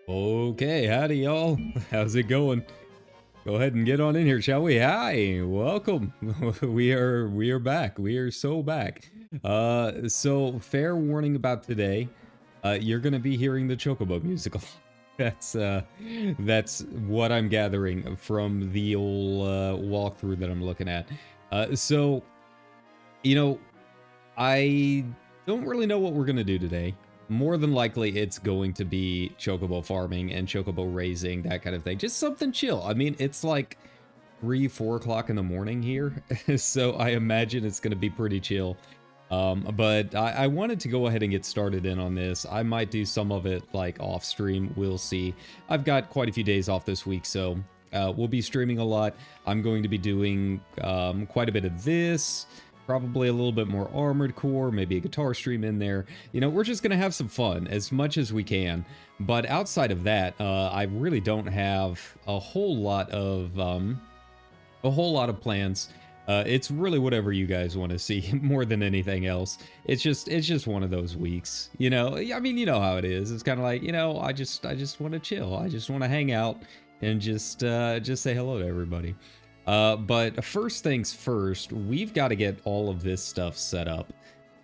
Okay, howdy y'all. How's it going? Go ahead and get on in here, shall we? Hi, welcome. we are back. We are so back. So fair warning about today. You're gonna be hearing the Chocobo musical. That's what I'm gathering from the old walkthrough that I'm looking at. So you know, I don't really know what we're gonna do today. More than likely, it's going to be chocobo farming and chocobo raising, that kind of thing. Just something chill. I mean, it's like 3, 4 o'clock in the morning here, so I imagine it's going to be pretty chill. But I wanted to go ahead and get started in on this. I might do some of it like off stream. We'll see. I've got quite a few days off this week, so we'll be streaming a lot. I'm going to be doing quite a bit of this. Probably a little bit more Armored Core, maybe a guitar stream in there. You know, we're just going to have some fun as much as we can. But outside of that, I really don't have a whole lot of plans. It's really whatever you guys want to see more than anything else. It's just one of those weeks, you know. I mean, you know how it is. It's kind of like, you know, I just want to chill. I just want to hang out and just say hello to everybody. But first things first, we've got to get all of this stuff set up.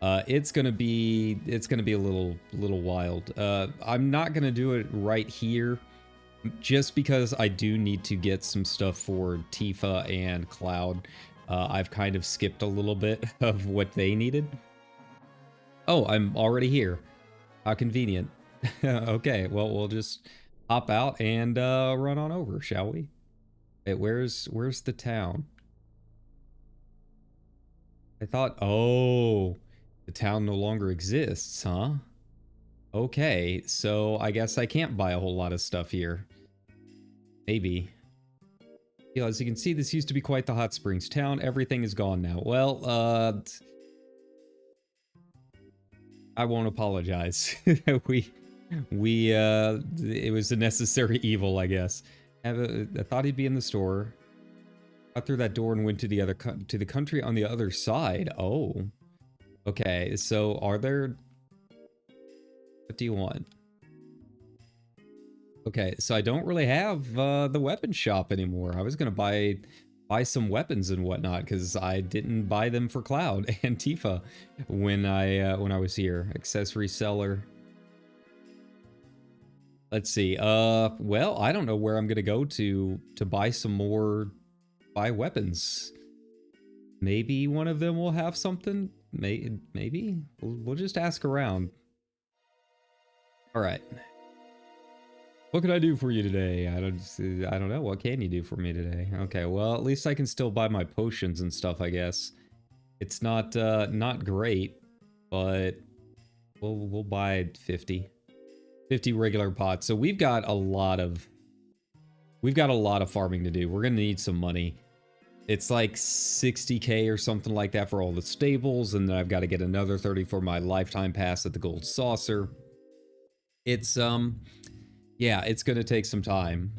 It's gonna be a little wild. I'm not gonna do it right here, just because I do need to get some stuff for Tifa and Cloud. I've kind of skipped a little bit of what they needed. Oh, I'm already here. How convenient. Okay, well, we'll just hop out and run on over, shall we? Where's the town? I thought, oh, the town no longer exists, huh? Okay, so I guess I can't buy a whole lot of stuff here. Maybe. Yeah, as you can see, this used to be quite the hot springs town. Everything is gone now. Well, I won't apologize. It was a necessary evil, I guess. I thought he'd be in the store. Got through that door and went to the country on the other side. Oh, okay. So are there? What do you want? Okay, so I don't really have the weapon shop anymore. I was gonna buy some weapons and whatnot because I didn't buy them for Cloud and Tifa when I was here. Accessory seller. Let's see. Well, I don't know where I'm gonna go to buy some more weapons. Maybe one of them will have something. Maybe we'll just ask around. All right. What can I do for you today? I don't know. What can you do for me today? Okay. Well, at least I can still buy my potions and stuff, I guess. It's not great, but we'll buy 50 regular pots. So we've got a lot of farming to do. We're gonna need some money. It's like 60k or something like that for all the stables, and then I've got to get another 30 for my lifetime pass at the Gold Saucer. It's yeah, it's gonna take some time.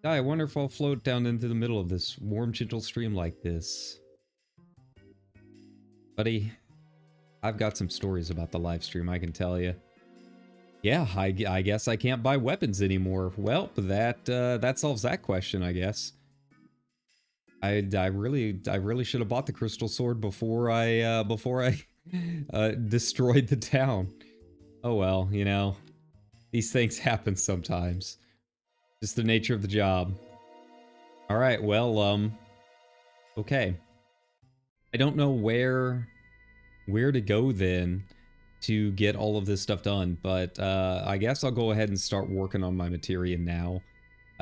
I wonder if I'll float down into the middle of this warm, gentle stream like this. Buddy, I've got some stories about the live stream, I can tell you. Yeah, I guess I can't buy weapons anymore. Well, that solves that question, I guess. I really should have bought the crystal sword before I destroyed the town. Oh well, you know, these things happen sometimes. Just the nature of the job. All right, well, okay. I don't know where to go then to get all of this stuff done, but I guess I'll go ahead and start working on my materia now.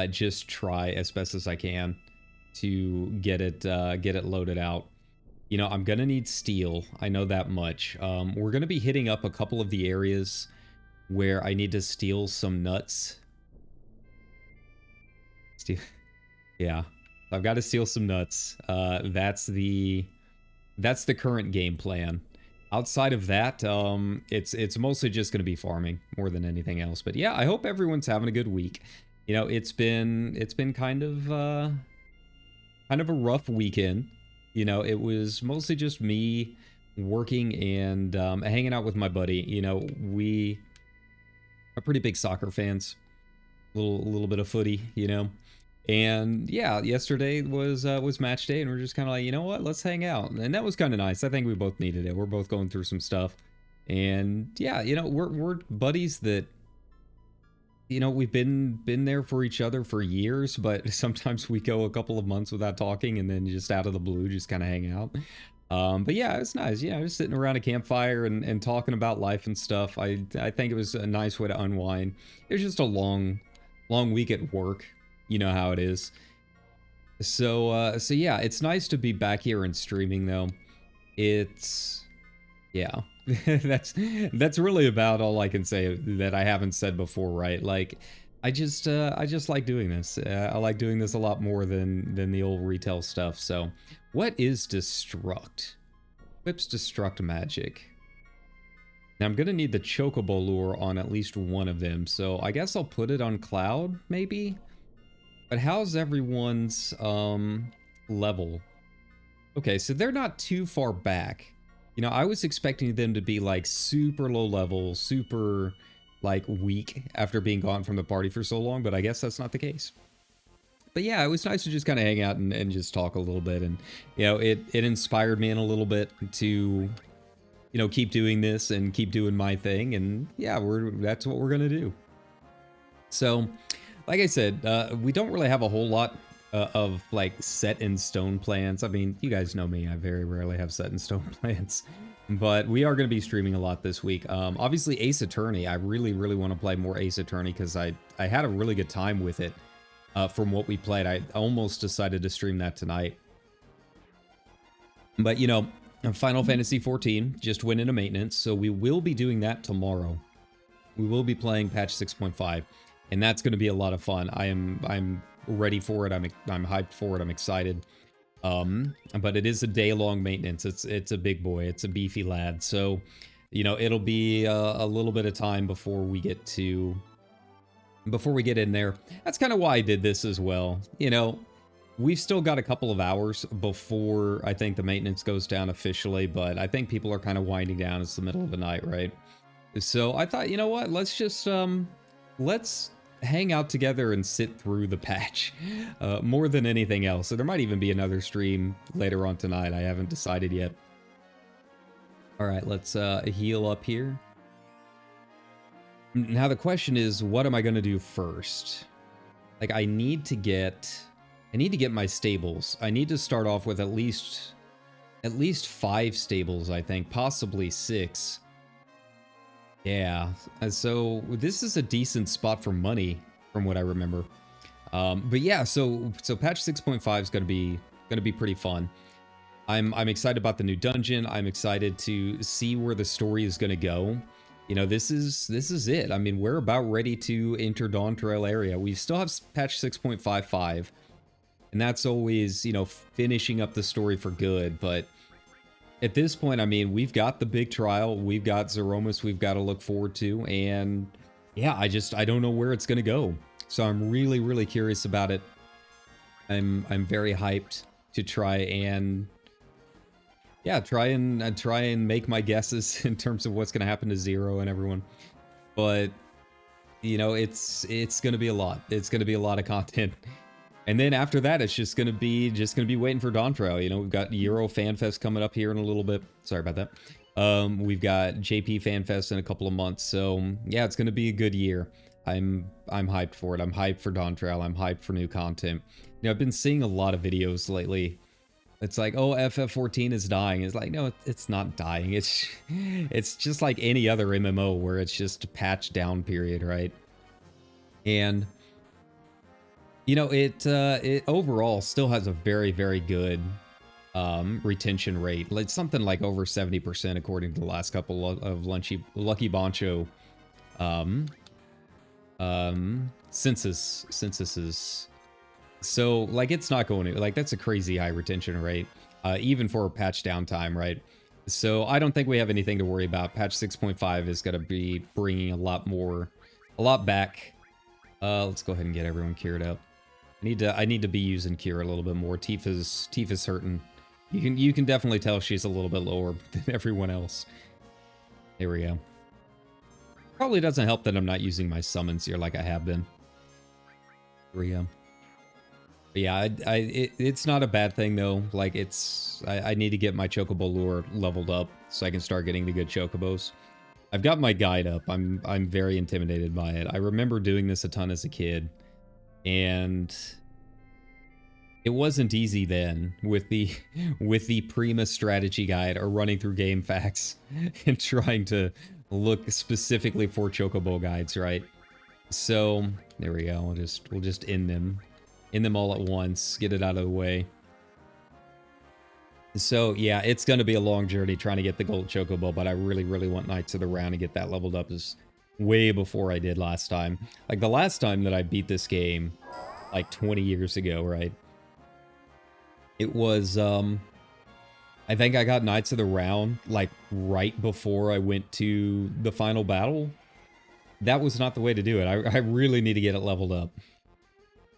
Just try as best as I can to get it loaded out. You know, I'm gonna need steel. I know that much. We're gonna be hitting up a couple of the areas where I need to steal some nuts. Yeah, I've got to steal some nuts. That's the current game plan. Outside of that, it's mostly just going to be farming more than anything else. But yeah, I hope everyone's having a good week. You know, it's been kind of a rough weekend. You know, it was mostly just me working and hanging out with my buddy. You know, we are pretty big soccer fans. A little bit of footy, you know. And yeah, yesterday was match day, and we're just kind of like, you know what, let's hang out, and that was kind of nice. I think we both needed it. We're both going through some stuff, and yeah, you know, we're buddies that, you know, we've been there for each other for years, but sometimes we go a couple of months without talking, and then just out of the blue, just kind of hang out. But yeah, it's nice, you know, just sitting around a campfire and talking about life and stuff. I think it was a nice way to unwind. It was just a long week at work. You know how it is. So yeah, it's nice to be back here and streaming though. It's, yeah, that's really about all I can say that I haven't said before, right? Like, I just like doing this. I like doing this a lot more than the old retail stuff. So, what is destruct? Equips destruct magic. Now I'm gonna need the chocobo lure on at least one of them. So I guess I'll put it on Cloud, maybe. But how's everyone's level? Okay, so they're not too far back. You know, I was expecting them to be like super low level, super like weak after being gone from the party for so long, but I guess that's not the case. But yeah, it was nice to just kind of hang out and just talk a little bit, and you know, it inspired me in a little bit to, you know, keep doing this and keep doing my thing, and yeah, that's what we're gonna do. So, like I said, we don't really have a whole lot of like set in stone plans. I mean, you guys know me, I very rarely have set in stone plans, but we are going to be streaming a lot this week. Obviously Ace Attorney, I really want to play more Ace Attorney because I had a really good time with it from what we played. I almost decided to stream that tonight. But you know, Final Fantasy 14 just went into maintenance, so we will be doing that tomorrow. We will be playing patch 6.5. And that's going to be a lot of fun. I'm ready for it. I'm hyped for it. I'm excited. But it is a day-long maintenance. It's a big boy. It's a beefy lad. So, you know, it'll be a little bit of time before we get in there. That's kind of why I did this as well. You know, we've still got a couple of hours before I think the maintenance goes down officially, but I think people are kind of winding down. It's the middle of the night, right? So I thought, you know what? Let's just let's hang out together and sit through the patch more than anything else. So there might even be another stream later on tonight. I haven't decided yet. All right, let's heal up here. Now the question is, what am I going to do first? Like, I need to get my stables. I need to start off with at least 5 stables, I think, possibly 6. Yeah, so this is a decent spot for money from what I remember. But yeah, so patch 6.5 is gonna be pretty fun. I'm excited about the new dungeon. I'm excited to see where the story is going to go. You know, this is it. I mean, we're about ready to enter Dawn Trail area. We still have patch 6.55, and that's always, you know, finishing up the story for good. But at this point, I mean, we've got the big trial, we've got Zeromus we've got to look forward to, and yeah, I don't know where it's going to go. So I'm really curious about it. I'm very hyped to try and try and make my guesses in terms of what's going to happen to Zero and everyone. But you know, it's going to be a lot. It's going to be a lot of content. And then after that, it's just gonna be waiting for Dawn Trail. You know, we've got Euro Fan Fest coming up here in a little bit. Sorry about that. We've got JP Fan Fest in a couple of months. So yeah, it's gonna be a good year. I'm hyped for it. I'm hyped for Dawn Trail. I'm hyped for new content. You know, I've been seeing a lot of videos lately. It's like, oh, FF14 is dying. It's like, no, it's not dying. It's just like any other MMO where it's just a patch down period, right? And you know, it overall still has a very good retention rate. It's something like over 70% according to the last couple of Lucky Boncho censuses. So like, it's not going to, like, that's a crazy high retention rate, even for a patch downtime, right? So I don't think we have anything to worry about. Patch 6.5 is going to be bringing a lot back. Let's go ahead and get everyone cured up. I need to be using Cure a little bit more. Tifa's hurting. You can definitely tell she's a little bit lower than everyone else. There we go. Probably doesn't help that I'm not using my summons here like I have been. There we go. But yeah, it's not a bad thing though. Like, I need to get my Chocobo lure leveled up so I can start getting the good Chocobos. I've got my guide up. I'm very intimidated by it. I remember doing this a ton as a kid. And it wasn't easy then with the Prima strategy guide or running through game facts and trying to look specifically for Chocobo guides, right? So there we go. We'll just end them all at once, get it out of the way. So yeah, it's gonna be a long journey trying to get the gold Chocobo, but I really want Knights of the Round to get that leveled up as way before I did last time. Like, the last time that I beat this game, like 20 years ago, right? It was, I think I got Knights of the Round, like, right before I went to the final battle. That was not the way to do it. I really need to get it leveled up.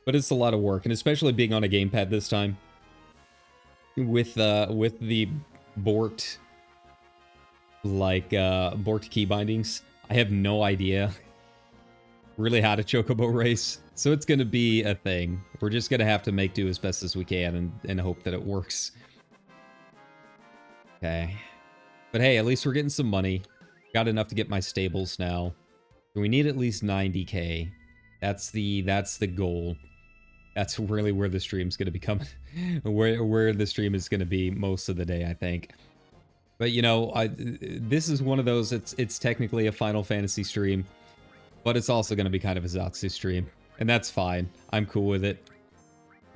But it's a lot of work, and especially being on a gamepad this time. With the borked, like, borked key bindings. I have no idea really how to Chocobo race, so it's going to be a thing. We're just going to have to make do as best as we can and hope that it works. Okay. But hey, at least we're getting some money. Got enough to get my stables now. We need at least 90k. That's the goal. That's really where the stream's going to become, where the stream is going to be most of the day, I think. But, you know, this is one of those, it's technically a Final Fantasy stream, but it's also going to be kind of a Zaxu stream, and that's fine. I'm cool with it.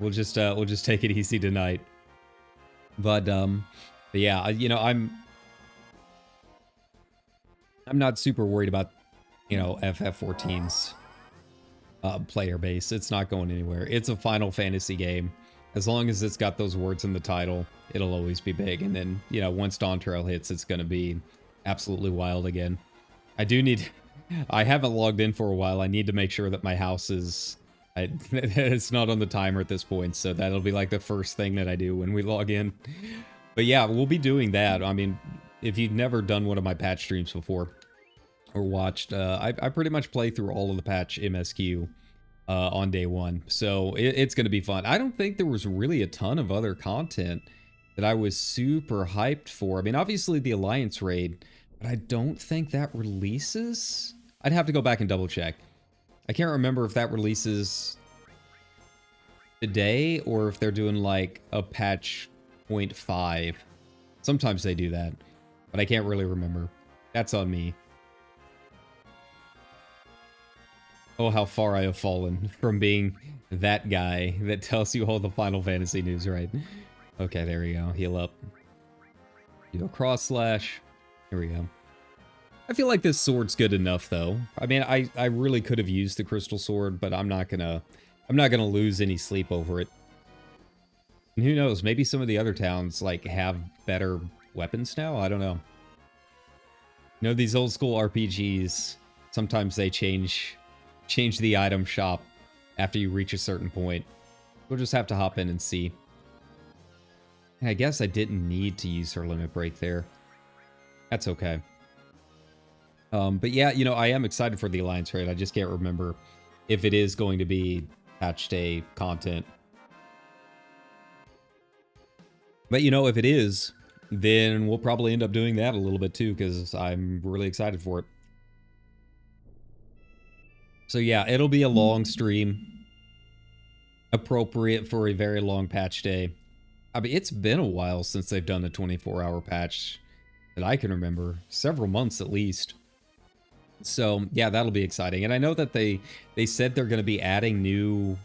We'll just take it easy tonight. But yeah, you know, I'm not super worried about, you know, FF14's player base. It's not going anywhere. It's a Final Fantasy game. As long as it's got those words in the title, it'll always be big. And then, you know, once Dawn Trail hits, it's going to be absolutely wild again. I haven't logged in for a while. I need to make sure that my house is, it's not on the timer at this point. So that'll be like the first thing that I do when we log in. But yeah, we'll be doing that. I mean, if you've never done one of my patch streams before or watched, I pretty much play through all of the patch MSQ on day one. So it's going to be fun. I don't think there was really a ton of other content that I was super hyped for. I mean, obviously the Alliance raid, but I don't think that releases. I'd have to go back and double check. I can't remember if that releases today or if they're doing like a patch 0.5. Sometimes they do that, but I can't really remember. That's on me. Oh, how far I have fallen from being that guy that tells you all the Final Fantasy news, right? Okay, there we go. Heal up. Do a cross slash. Here we go. I feel like this sword's good enough, though. I mean, I really could have used the crystal sword, but I'm not gonna lose any sleep over it. And who knows? Maybe some of the other towns like have better weapons now. I don't know. You know, these old school RPGs, sometimes they change the item shop after you reach a certain point. We'll just have to hop in and see. I guess I didn't need to use her limit break there. That's okay. But yeah, you know, I am excited for the Alliance raid. I just can't remember if it is going to be patch day content. But you know, if it is, then we'll probably end up doing that a little bit too, because I'm really excited for it. So yeah, it'll be a long stream. Appropriate for a very long patch day. I mean, it's been a while since they've done a 24-hour patch that I can remember. Several months at least. So yeah, that'll be exciting. And I know that they said they're going to be adding new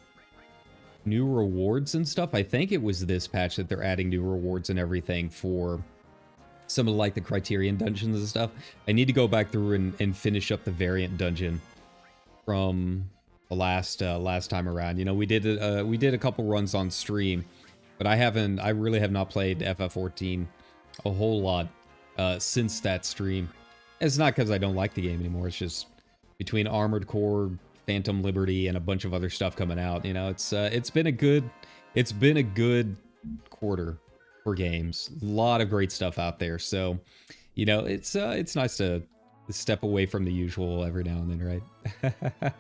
rewards and stuff. I think it was this patch that they're adding new rewards and everything for some of like the Criterion dungeons and stuff. I need to go back through and finish up the variant dungeon from the last time around. You know, we did a couple runs on stream, but I really have not played FF14 a whole lot since that stream. It's not because I don't like the game anymore. It's just between Armored Core, Phantom Liberty, and a bunch of other stuff coming out. You know, it's been a good quarter for games. A lot of great stuff out there. So, you know, it's nice to step away from the usual every now and then, right?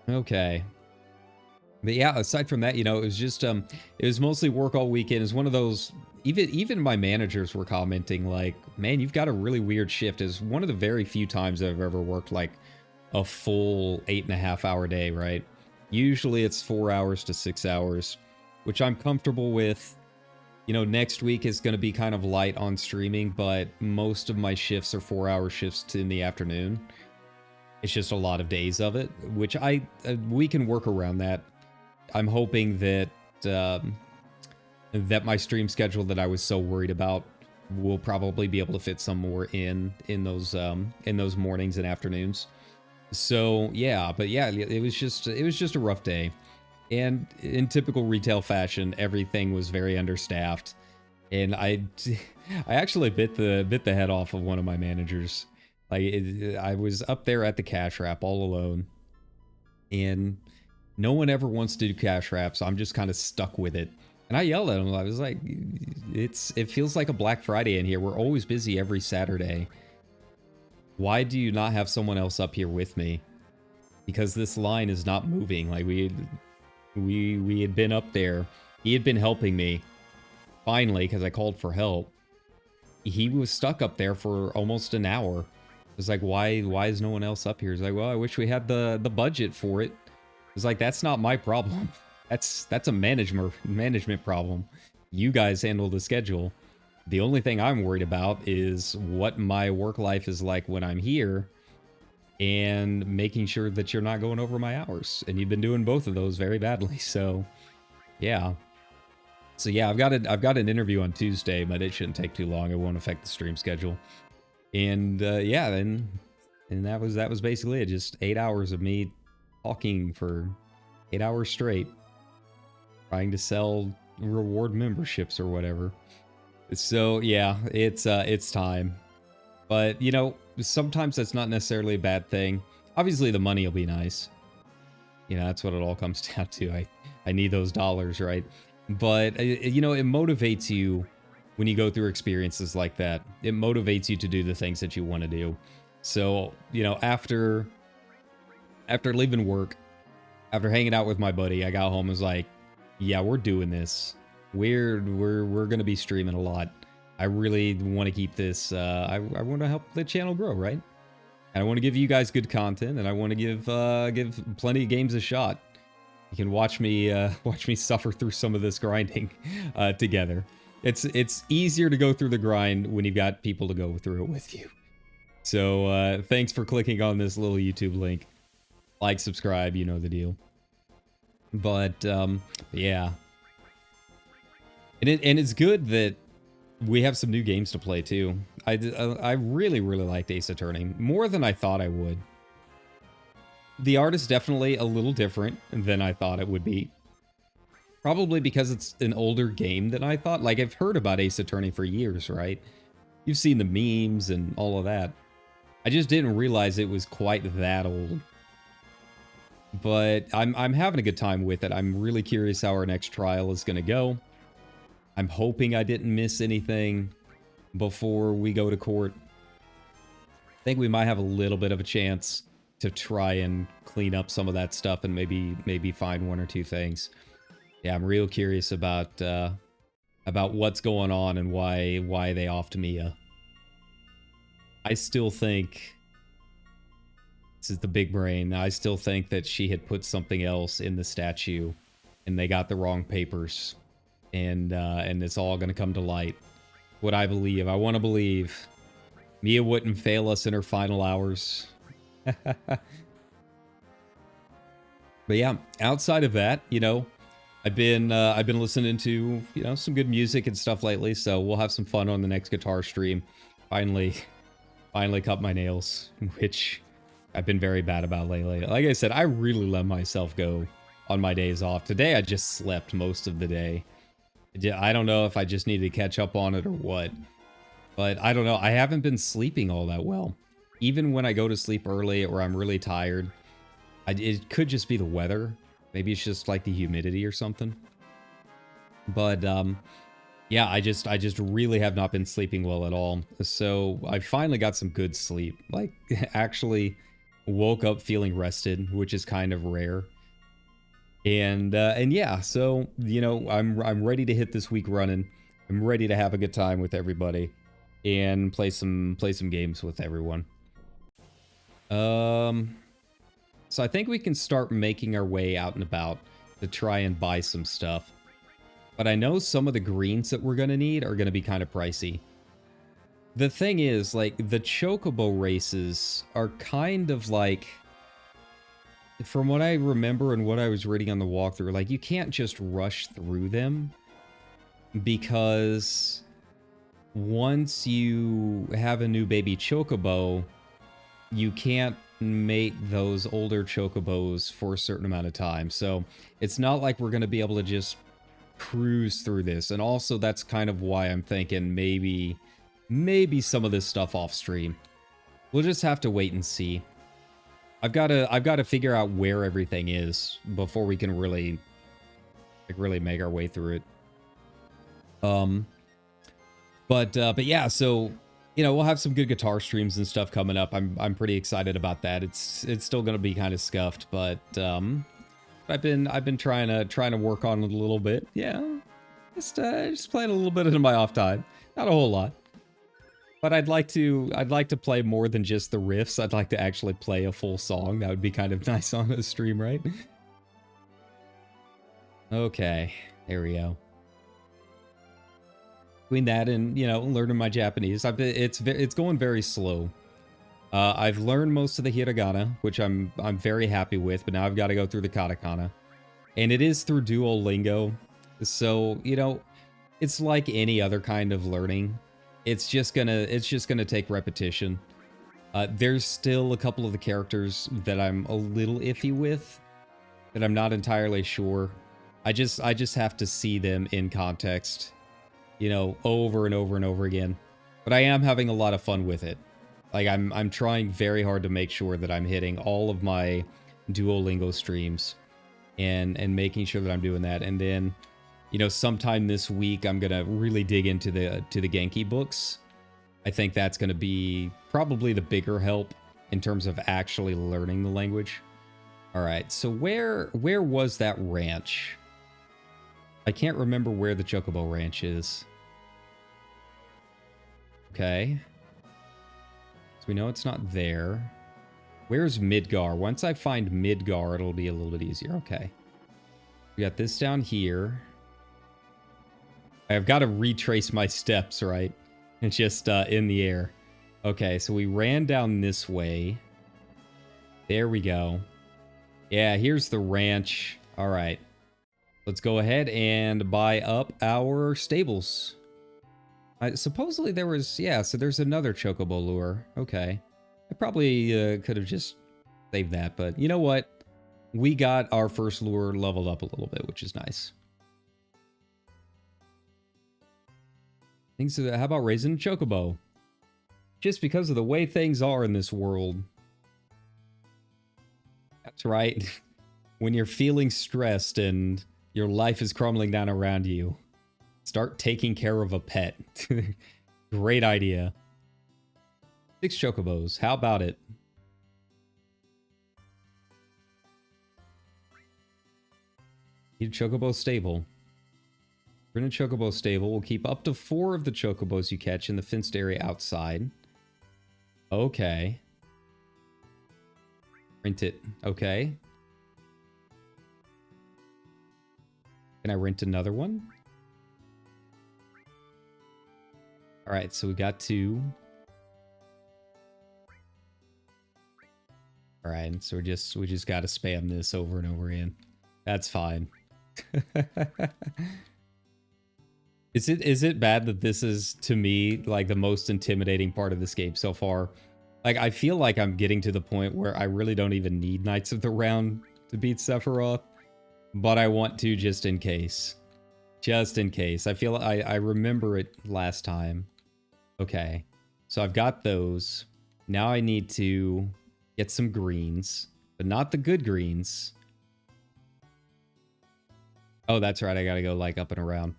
Okay. But yeah, aside from that, you know, it was just it was mostly work all weekend. It's one of those, even my managers were commenting like, man, you've got a really weird shift. It's one of the very few times I've ever worked like a full 8.5-hour day, right? Usually it's 4 hours to 6 hours, which I'm comfortable with. You know, next week is going to be kind of light on streaming, but most of my shifts are 4-hour shifts in the afternoon. It's just a lot of days of it, which we can work around that. I'm hoping that that my stream schedule that I was so worried about will probably be able to fit some more in those mornings and afternoons. So yeah, but yeah, it was just a rough day, and in typical retail fashion, everything was very understaffed, and I actually bit the head off of one of my managers. Like I was up there at the cash wrap all alone, and no one ever wants to do cash wraps. So I'm just kind of stuck with it. And I yelled at him. I was like, it feels like a Black Friday in here. We're always busy every Saturday. Why do you not have someone else up here with me? Because this line is not moving. Like we had been up there. He had been helping me. Finally, because I called for help. He was stuck up there for almost an hour. It was like, why is no one else up here? He's like, well, I wish we had the budget for it. It's like, that's not my problem. That's a management problem. You guys handle the schedule. The only thing I'm worried about is what my work life is like when I'm here, and making sure that you're not going over my hours. And you've been doing both of those very badly. So, yeah. So yeah, I've got an interview on Tuesday, but it shouldn't take too long. It won't affect the stream schedule. And yeah, and that was basically it. Just 8 hours of me talking for 8 hours straight, trying to sell reward memberships or whatever. So yeah, it's time. But you know, sometimes that's not necessarily a bad thing. Obviously the money will be nice. You know, that's what it all comes down to. I need those dollars, right? But you know, it motivates you when you go through experiences like that. It motivates you to do the things that you want to do. So, you know, after leaving work, after hanging out with my buddy, I got home and was like, yeah, we're doing this. We're going to be streaming a lot. I really want to keep this, I want to help the channel grow, right? And I want to give you guys good content, and I want to give plenty of games a shot. You can watch me suffer through some of this grinding together. It's easier to go through the grind when you've got people to go through it with you. So thanks for clicking on this little YouTube link. Like, subscribe, you know the deal. But yeah. And it's good that we have some new games to play too. I really liked Ace Attorney more than I thought I would. The art is definitely a little different than I thought it would be. Probably because it's an older game than I thought. Like, I've heard about Ace Attorney for years, right? You've seen the memes and all of that. I just didn't realize it was quite that old. But I'm having a good time with it. I'm really curious how our next trial is going to go. I'm hoping I didn't miss anything before we go to court. I think we might have a little bit of a chance to try and clean up some of that stuff and maybe find one or two things. Yeah, I'm real curious about what's going on and why they offed Mia. I still think, this is the big brain, I still think that she had put something else in the statue and they got the wrong papers. And it's all going to come to light. What I believe. I want to believe Mia wouldn't fail us in her final hours. But yeah, outside of that, you know, I've been listening to, you know, some good music and stuff lately, so we'll have some fun on the next guitar stream. Finally cut my nails, which I've been very bad about lately. Like I said, I really let myself go on my days off. Today I just slept most of the day. I don't know if I just need to catch up on it or what, but I don't know. I haven't been sleeping all that well. Even when I go to sleep early or I'm really tired, it could just be the weather. Maybe it's just like the humidity or something. But yeah, I just really have not been sleeping well at all. So I finally got some good sleep. Like, actually woke up feeling rested, which is kind of rare. And yeah, so, you know, I'm ready to hit this week running. I'm ready to have a good time with everybody and play some games with everyone. So I think we can start making our way out and about to try and buy some stuff. But I know some of the greens that we're going to need are going to be kind of pricey. The thing is, like, the Chocobo races are kind of like, from what I remember and what I was reading on the walkthrough, like, you can't just rush through them, because once you have a new baby Chocobo, you can't mate those older Chocobos for a certain amount of time. So it's not like we're going to be able to just cruise through this. And also, that's kind of why I'm thinking maybe some of this stuff off stream. We'll just have to wait and see. I've got to figure out where everything is before we can really make our way through it. But yeah, so, you know, we'll have some good guitar streams and stuff coming up. I'm pretty excited about that. It's still gonna be kind of scuffed, but I've been trying to work on it a little bit. Yeah, just playing a little bit in my off time, not a whole lot. But I'd like to play more than just the riffs. I'd like to actually play a full song. That would be kind of nice on a stream, right? Okay, there we go. Between that and, you know, learning my Japanese, it's going very slow. I've learned most of the hiragana, which I'm very happy with, but now I've got to go through the katakana, and it is through Duolingo. So, you know, it's like any other kind of learning. It's just gonna take repetition. There's still a couple of the characters that I'm a little iffy with, that I'm not entirely sure. I just have to see them in context, you know, over and over and over again. But I am having a lot of fun with it. Like, I'm trying very hard to make sure that I'm hitting all of my Duolingo streams and making sure that I'm doing that. And then, you know, sometime this week I'm gonna really dig into the Genki books. I think that's gonna be probably the bigger help in terms of actually learning the language. All right, so where was that ranch? I can't remember where the Chocobo Ranch is. Okay. So we know it's not there. Where's Midgar? Once I find Midgar, it'll be a little bit easier. Okay. We got this down here. I've got to retrace my steps, right? It's just in the air. Okay, so we ran down this way. There we go. Yeah, here's the ranch. All right. Let's go ahead and buy up our stables. Supposedly there was, yeah, so there's another chocobo lure. Okay. I probably could have just saved that, but you know what? We got our first lure leveled up a little bit, which is nice. How about raising a chocobo? Just because of the way things are in this world. That's right. When you're feeling stressed and your life is crumbling down around you, start taking care of a pet. Great idea. 6 chocobos. How about it? Need a chocobo stable. We're in a chocobo stable. We'll keep up to 4 of the chocobos you catch in the fenced area outside. Okay. Rent it. Okay. Can I rent another one? Alright, so we got 2. Alright, so we just gotta spam this over and over again. That's fine. Is it bad that this is, to me, like the most intimidating part of this game so far? Like, I feel like I'm getting to the point where I really don't even need Knights of the Round to beat Sephiroth, but I want to just in case. Just in case. I feel I remember it last time. Okay, so I've got those. Now I need to get some greens, but not the good greens. Oh, that's right. I gotta go like up and around.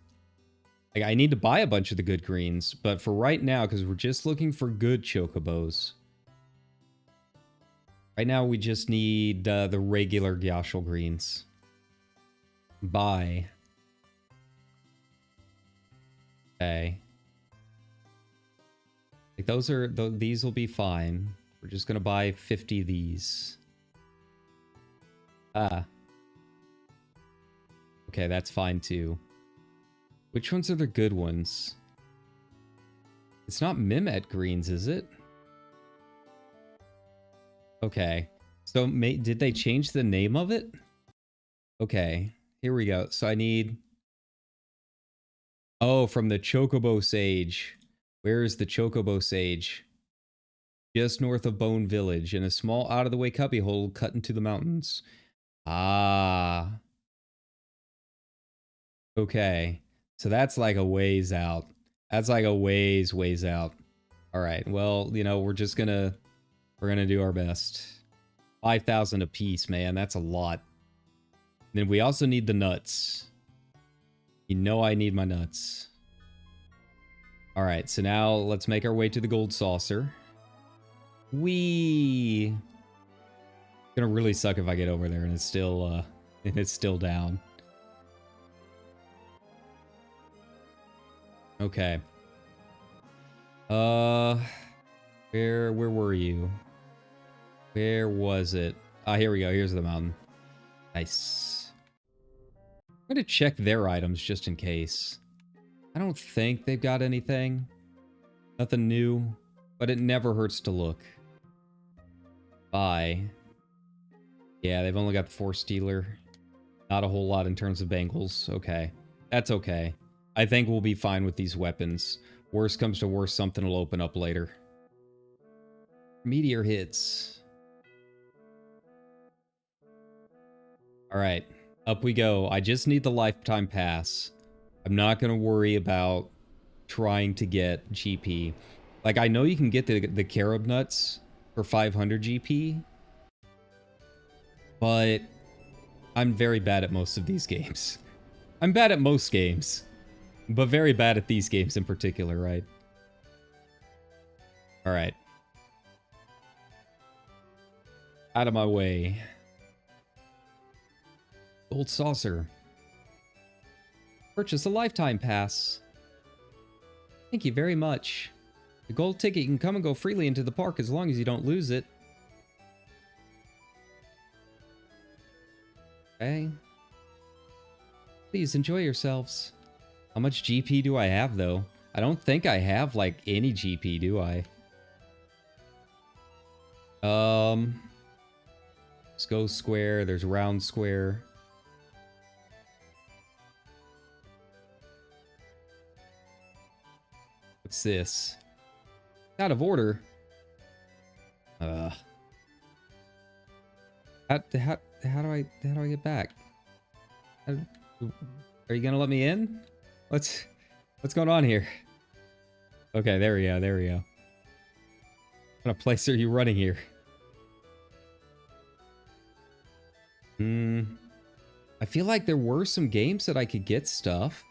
Like, I need to buy a bunch of the good greens, but for right now, because we're just looking for good chocobos. Right now, we just need the regular Gyashul greens. Buy. Okay. Like, these will be fine. We're just gonna buy 50 of these. Ah. Okay, that's fine too. Which ones are the good ones? It's not Mimette greens, is it? Okay. So, did they change the name of it? Okay. Here we go. So I need... Oh, from the Chocobo Sage. Where is the Chocobo Sage? Just north of Bone Village, in a small out-of-the-way cubbyhole cut into the mountains. Ah. Okay. So that's like a ways out. That's like a ways out. Alright, well, you know, we're gonna do our best. 5,000 apiece, man. That's a lot. Then we also need the nuts. You know I need my nuts. Alright, so now let's make our way to the gold saucer. Whee! Gonna really suck if I get over there and it's still down. Okay. Where were you? Where was it? Ah, here we go. Here's the mountain. Nice. I'm gonna check their items just in case. I don't think they've got anything. Nothing new, but it never hurts to look. Buy. Yeah, they've only got the Force Stealer. Not a whole lot in terms of bangles. Okay. That's okay. I think we'll be fine with these weapons. Worst comes to worst, something will open up later. Meteor hits. Alright. Up we go. I just need the lifetime pass. I'm not going to worry about trying to get GP. Like, I know you can get the carob nuts for 500 GP. But I'm very bad at most of these games. I'm bad at most games. But very bad at these games in particular, right? Alright. Out of my way. Gold saucer. Purchase a lifetime pass. Thank you very much. The gold ticket can come and go freely into the park as long as you don't lose it. Okay. Please enjoy yourselves. How much GP do I have, though? I don't think I have, like, any GP, do I? Let's go square. There's round square. What's this? Out of order. How do I get back? Are you gonna let me in? What's going on here? Okay, there we go. There we go. What kind of place are you running here? I feel like there were some games that I could get stuff.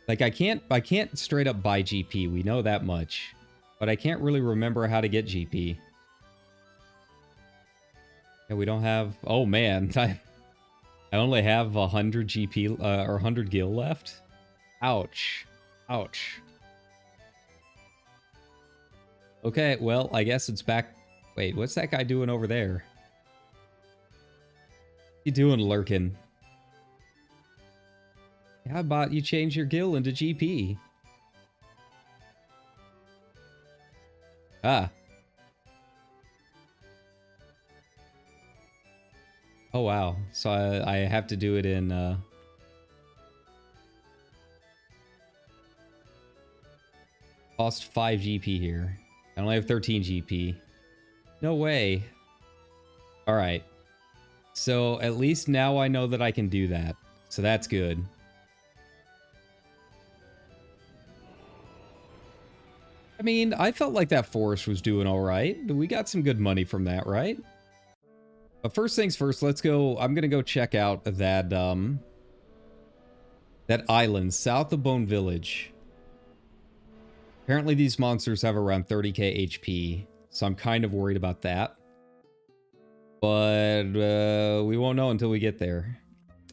Like I can't straight up buy GP. We know that much, but I can't really remember how to get GP. Yeah, we don't have. Oh man, I only have 100 GP or 100 gil left. Ouch, ouch. Okay, well I guess it's back. Wait, what's that guy doing over there? What you doing, lurking? How about you change your gil into GP? Ah. Oh wow. So I have to do it in cost 5 GP here. I only have 13 GP. No way. Alright. So at least now I know that I can do that. So that's good. I mean, I felt like that forest was doing alright. We got some good money from that, right? But first things first, let's go. I'm gonna go check out that that island south of Bone Village. Apparently these monsters have around 30k HP, so I'm kind of worried about that. But we won't know until we get there.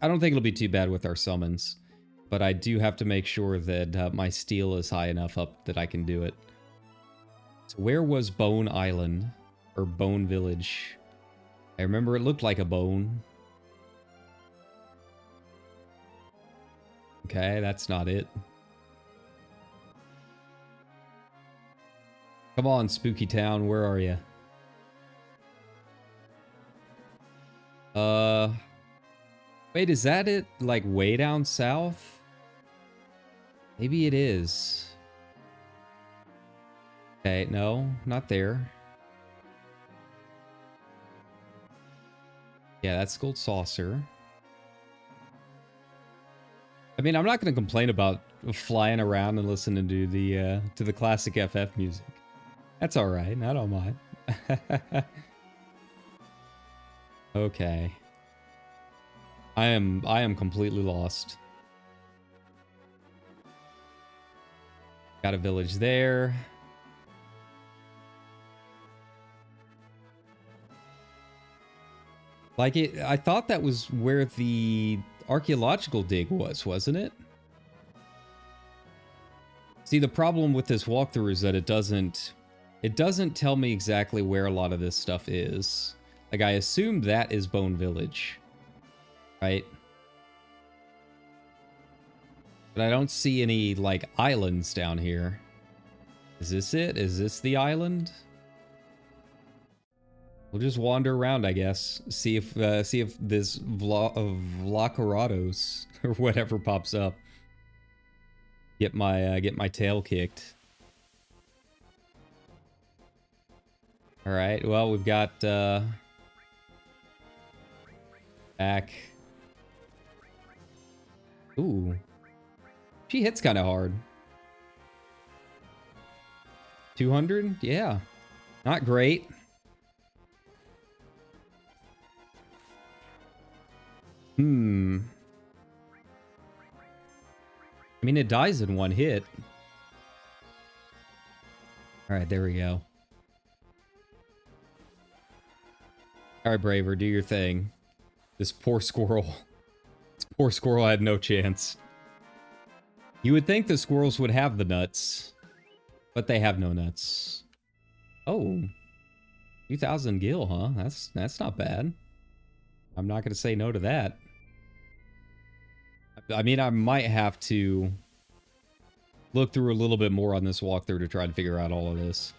I don't think it'll be too bad with our summons, but I do have to make sure that my steel is high enough up that I can do it. So where was Bone Island? Or Bone Village? I remember it looked like a bone. Okay, that's not it. Come on, Spooky Town, where are you? Wait, is that it? Like way down south? Maybe it is. Okay, no, not there. Yeah, that's Gold Saucer. I mean, I'm not going to complain about flying around and listening to the classic FF music. That's all right. I don't mind. Okay. I am completely lost. Got a village there. Like it, I thought that was where the archaeological dig was, wasn't it? See, the problem with this walkthrough is that it doesn't tell me exactly where a lot of this stuff is. Like, I assume that is Bone Village, right? But I don't see any, like, islands down here. Is this it? Is this the island? We'll just wander around, I guess. See if this Vlacarados or whatever pops up. Get my tail kicked. All right. Well, we've got back. Ooh, she hits kind of hard. 200? Yeah, not great. I mean, it dies in one hit. All right, there we go. All right, Braver, do your thing. This poor squirrel. This poor squirrel had no chance. You would think the squirrels would have the nuts, but they have no nuts. Oh, 2,000 gil, huh? That's not bad. I'm not going to say no to that. I mean, I might have to look through a little bit more on this walkthrough to try and figure out all of this.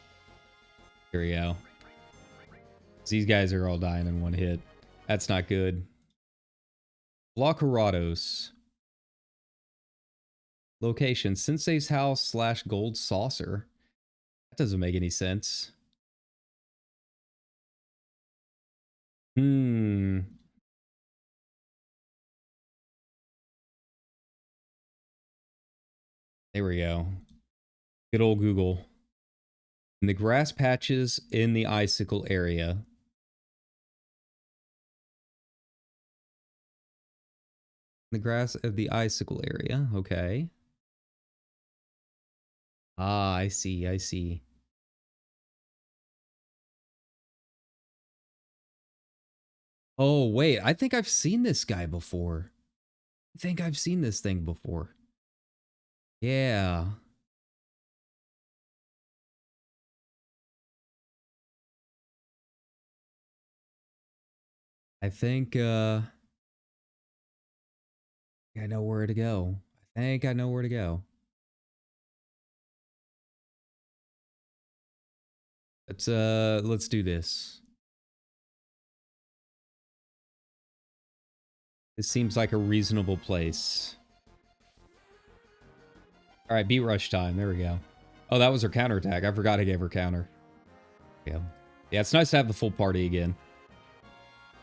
Here we go. These guys are all dying in one hit. That's not good. Vlacarados. location. Sensei's house slash gold saucer. That doesn't make any sense. Hmm. There we go. Good old Google. In the grass patches in the icicle area. The grass of the icicle area. Okay. Ah, I see. I see. Oh, wait. I think I've seen this guy before. I think I've seen this thing before. Yeah. I think, I know where to go. I think I know where to go. Let's do this. This seems like a reasonable place. All right, beat rush time. There we go. Oh, that was her counterattack. I forgot I gave her counter. Yeah. Yeah, it's nice to have the full party again.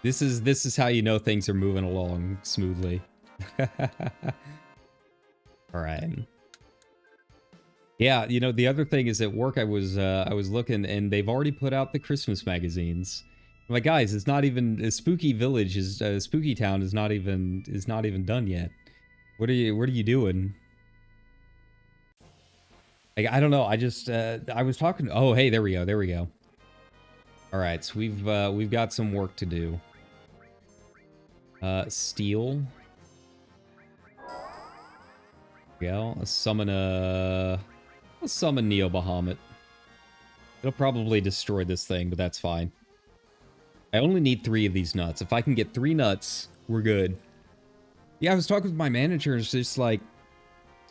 This is how you know things are moving along smoothly. All right. Yeah, you know, the other thing is at work I was looking and they've already put out the Christmas magazines. I'm like, guys, it's not even Spooky Village is Spooky Town is not even done yet. What are you doing? Like, I don't know. I just I was talking. Oh, hey, there we go. There we go. All right, so we've got some work to do. Steel. Yeah, let's summon Neo Bahamut. It'll probably destroy this thing, but that's fine. I only need 3 of these nuts. If I can get 3 nuts, we're good. Yeah, I was talking with my manager, and it's just like,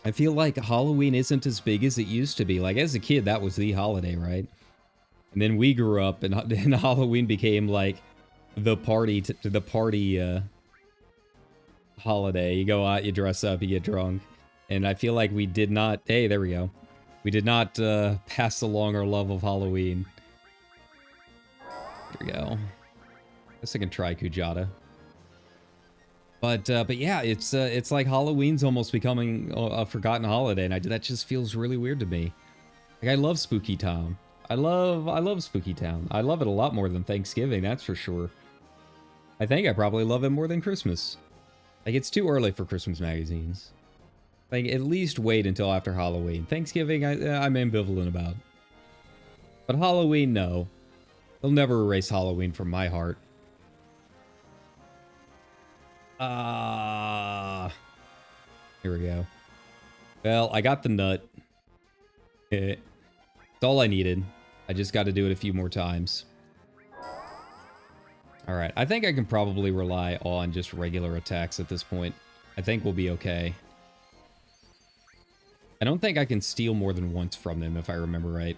I feel like Halloween isn't as big as it used to be. Like, as a kid, that was the holiday, right? And then we grew up, and Halloween became, like, the party holiday. You go out, you dress up, you get drunk. And I feel like we did not... Hey, there we go. We did not pass along our love of Halloween. There we go. I guess I can try Kujata. But yeah, it's like Halloween's almost becoming a forgotten holiday, and that just feels really weird to me. Like, I love Spooky Town. I love Spooky Town. I love it a lot more than Thanksgiving, that's for sure. I think I probably love it more than Christmas. Like, it's too early for Christmas magazines. Like, at least wait until after Halloween. Thanksgiving, I'm ambivalent about. But Halloween, no. They'll never erase Halloween from my heart. Here we go. Well, I got the nut. It's all I needed. I just got to do it a few more times. Alright, I think I can probably rely on just regular attacks at this point. I think we'll be okay. I don't think I can steal more than once from him, if I remember right.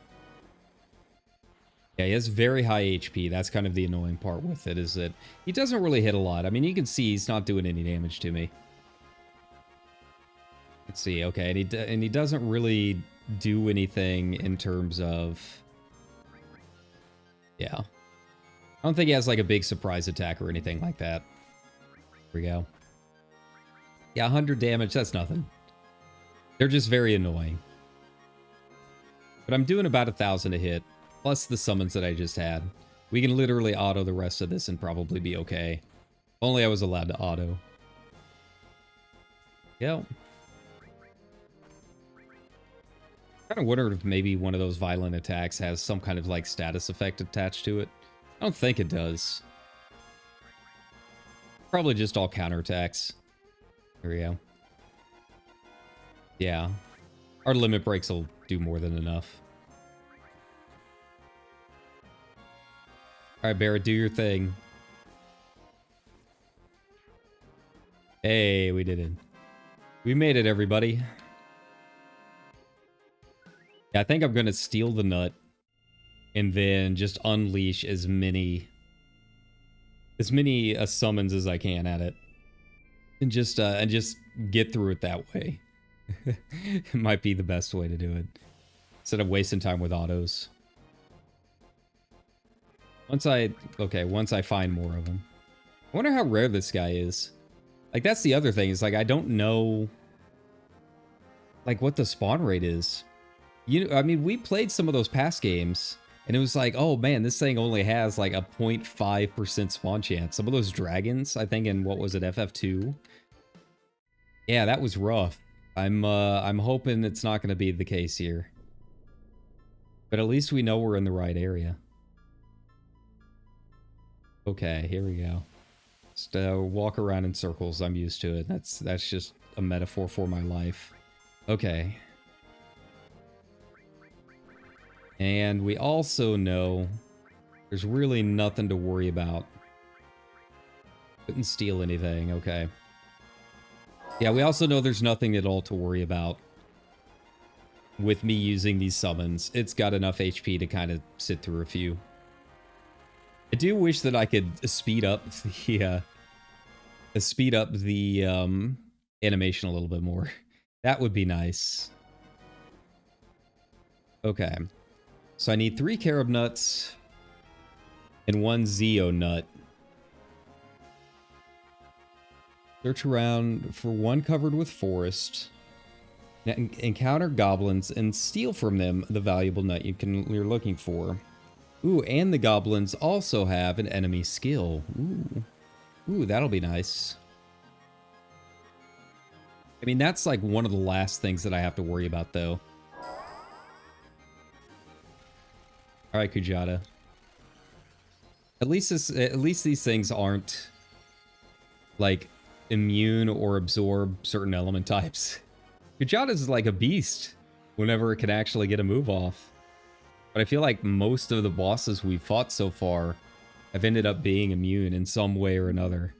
Yeah, he has very high HP. That's kind of the annoying part with it, is that he doesn't really hit a lot. I mean, you can see he's not doing any damage to me. Let's see, okay, and he doesn't really do anything in terms of... Yeah. I don't think he has, like, a big surprise attack or anything like that. Here we go. Yeah, 100 damage, that's nothing. They're just very annoying. But I'm doing about 1,000 a hit, plus the summons that I just had. We can literally auto the rest of this and probably be okay. If only I was allowed to auto. Yep. I kind of wondered if maybe one of those violent attacks has some kind of, like, status effect attached to it. I don't think it does. Probably just all counterattacks. Here we go. Yeah. Our limit breaks will do more than enough. Alright, Barrett, do your thing. Hey, we did it. We made it, everybody. Yeah, I think I'm gonna steal the nut. And then just unleash as many summons as I can at it. And just get through it that way. It might be the best way to do it. Instead of wasting time with autos. Once I find more of them. I wonder how rare this guy is. Like, that's the other thing, is like, I don't know, like, what the spawn rate is. I mean, we played some of those past games, and it was like, oh man, this thing only has like a 0.5% spawn chance. Some of those dragons, I think in, what was it, FF2? Yeah, that was rough. I'm hoping it's not going to be the case here. But at least we know we're in the right area. Okay, here we go. Just walk around in circles. I'm used to it. That's just a metaphor for my life. Okay. And we also know there's really nothing to worry about. Couldn't steal anything. Okay. Yeah, we also know there's nothing at all to worry about with me using these summons. It's got enough HP to kind of sit through a few. I do wish that I could speed up the animation a little bit more. That would be nice. Okay. So I need 3 carob nuts and 1 Zeo nut. Search around for one covered with forest. Encounter goblins and steal from them the valuable nut you're looking for. Ooh, and the goblins also have an enemy skill. Ooh, that'll be nice. I mean, that's like one of the last things that I have to worry about, though. All right, Kujata. At least these things aren't like immune or absorb certain element types. Kujata's like a beast whenever it can actually get a move off. But I feel like most of the bosses we've fought so far have ended up being immune in some way or another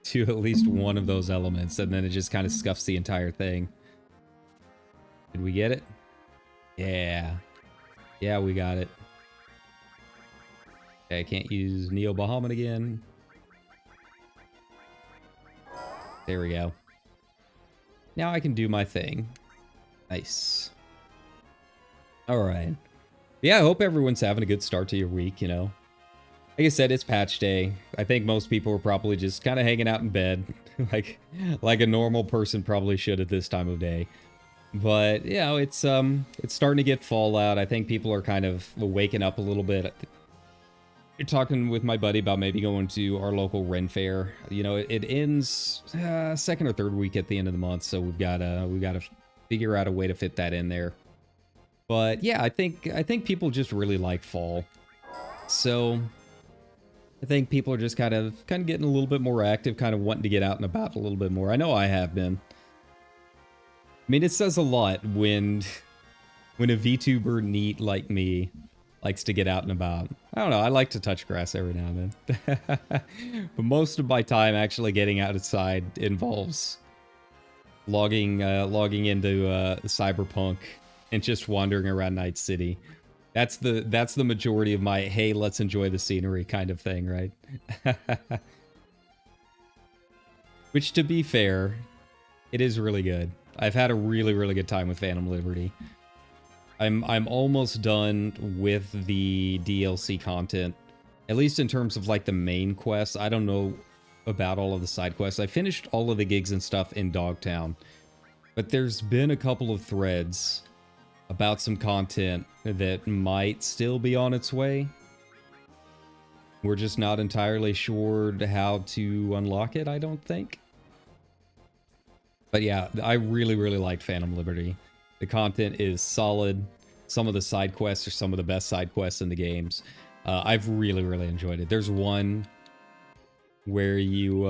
to at least one of those elements, and then it just kind of scuffs the entire thing. Did we get it? Yeah. Yeah, we got it. Okay, I can't use Neo Bahamut again. There we go. Now I can do my thing. Nice. Alright. Yeah, I hope everyone's having a good start to your week, you know. Like I said, it's patch day. I think most people are probably just kind of hanging out in bed. like a normal person probably should at this time of day. But, you know, it's starting to get fall out. I think people are kind of waking up a little bit. You're talking with my buddy about maybe going to our local Ren Fair. You know, it ends second or third week at the end of the month, so we've got to figure out a way to fit that in there. But yeah, I think people just really like fall. So I think people are just kind of getting a little bit more active, kind of wanting to get out and about a little bit more. I know I have been. I mean, it says a lot when a VTuber neat like me likes to get out and about. I don't know, I like to touch grass every now and then. But most of my time actually getting outside involves logging into Cyberpunk and just wandering around Night City. That's the majority of my, hey, let's enjoy the scenery kind of thing, right? Which, to be fair, it is really good. I've had a really, really good time with Phantom Liberty. I'm almost done with the DLC content, at least in terms of like the main quests. I don't know about all of the side quests. I finished all of the gigs and stuff in Dogtown, but there's been a couple of threads about some content that might still be on its way. We're just not entirely sure how to unlock it, I don't think. But yeah, I really, really liked Phantom Liberty. The content is solid. Some of the side quests are some of the best side quests in the games. I've really, really enjoyed it. There's one where you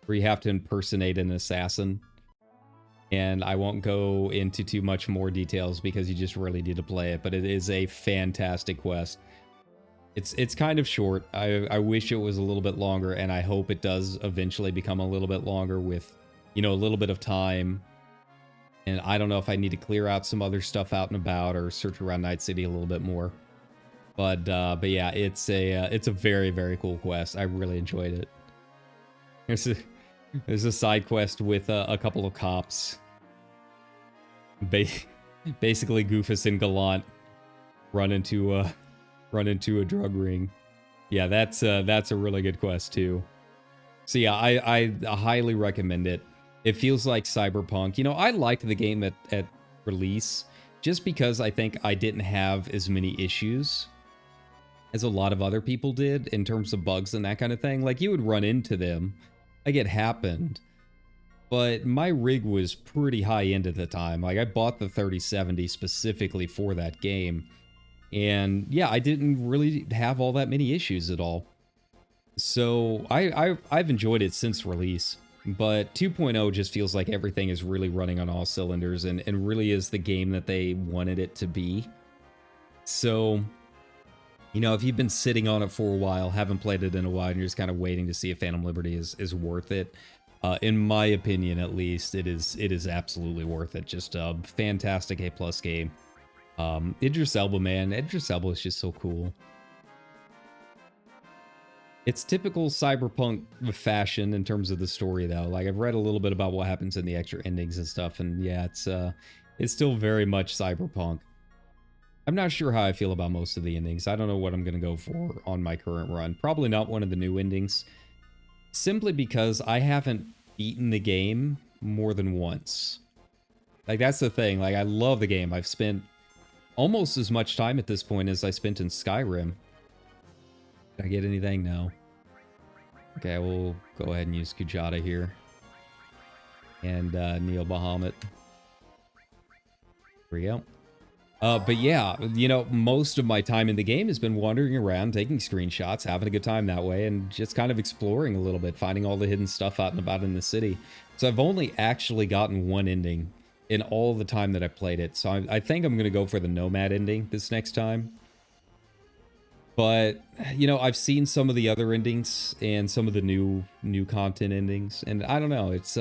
have to impersonate an assassin. And I won't go into too much more details because you just really need to play it. But it is a fantastic quest. It's kind of short. I wish it was a little bit longer, and I hope it does eventually become a little bit longer with, you know, a little bit of time. And I don't know if I need to clear out some other stuff out and about or search around Night City a little bit more. But yeah, it's a very, very cool quest. I really enjoyed it. There's a side quest with a couple of cops Ba basically, Goofus and Gallant run into a drug ring. Yeah, that's a really good quest too. So yeah, I highly recommend it. It feels like Cyberpunk. You know, I liked the game at release just because I think I didn't have as many issues as a lot of other people did in terms of bugs and that kind of thing. Like, you would run into them. Like, it happened. But my rig was pretty high end at the time. Like, I bought the 3070 specifically for that game. And yeah, I didn't really have all that many issues at all. So I've enjoyed it since release. But 2.0 just feels like everything is really running on all cylinders and really is the game that they wanted it to be. So, you know, if you've been sitting on it for a while, haven't played it in a while, and you're just kind of waiting to see if Phantom Liberty is worth it, in my opinion, at least, it is absolutely worth it. Just a fantastic A+ game. Idris Elba, man. Idris Elba is just so cool. It's typical Cyberpunk fashion in terms of the story, though. Like, I've read a little bit about what happens in the extra endings and stuff, and yeah, it's still very much Cyberpunk. I'm not sure how I feel about most of the endings. I don't know what I'm going to go for on my current run. Probably not one of the new endings. Simply because I haven't beaten the game more than once. Like, that's the thing. Like, I love the game. I've spent almost as much time at this point as I spent in Skyrim. Did I get anything? No. Okay, we'll go ahead and use Kujata here. And Neil Bahamut. There we go. But yeah, you know, most of my time in the game has been wandering around, taking screenshots, having a good time that way, and just kind of exploring a little bit, finding all the hidden stuff out and about in the city. So I've only actually gotten one ending in all the time that I played it. So I think I'm going to go for the Nomad ending this next time. But, you know, I've seen some of the other endings and some of the new content endings, and I don't know, it's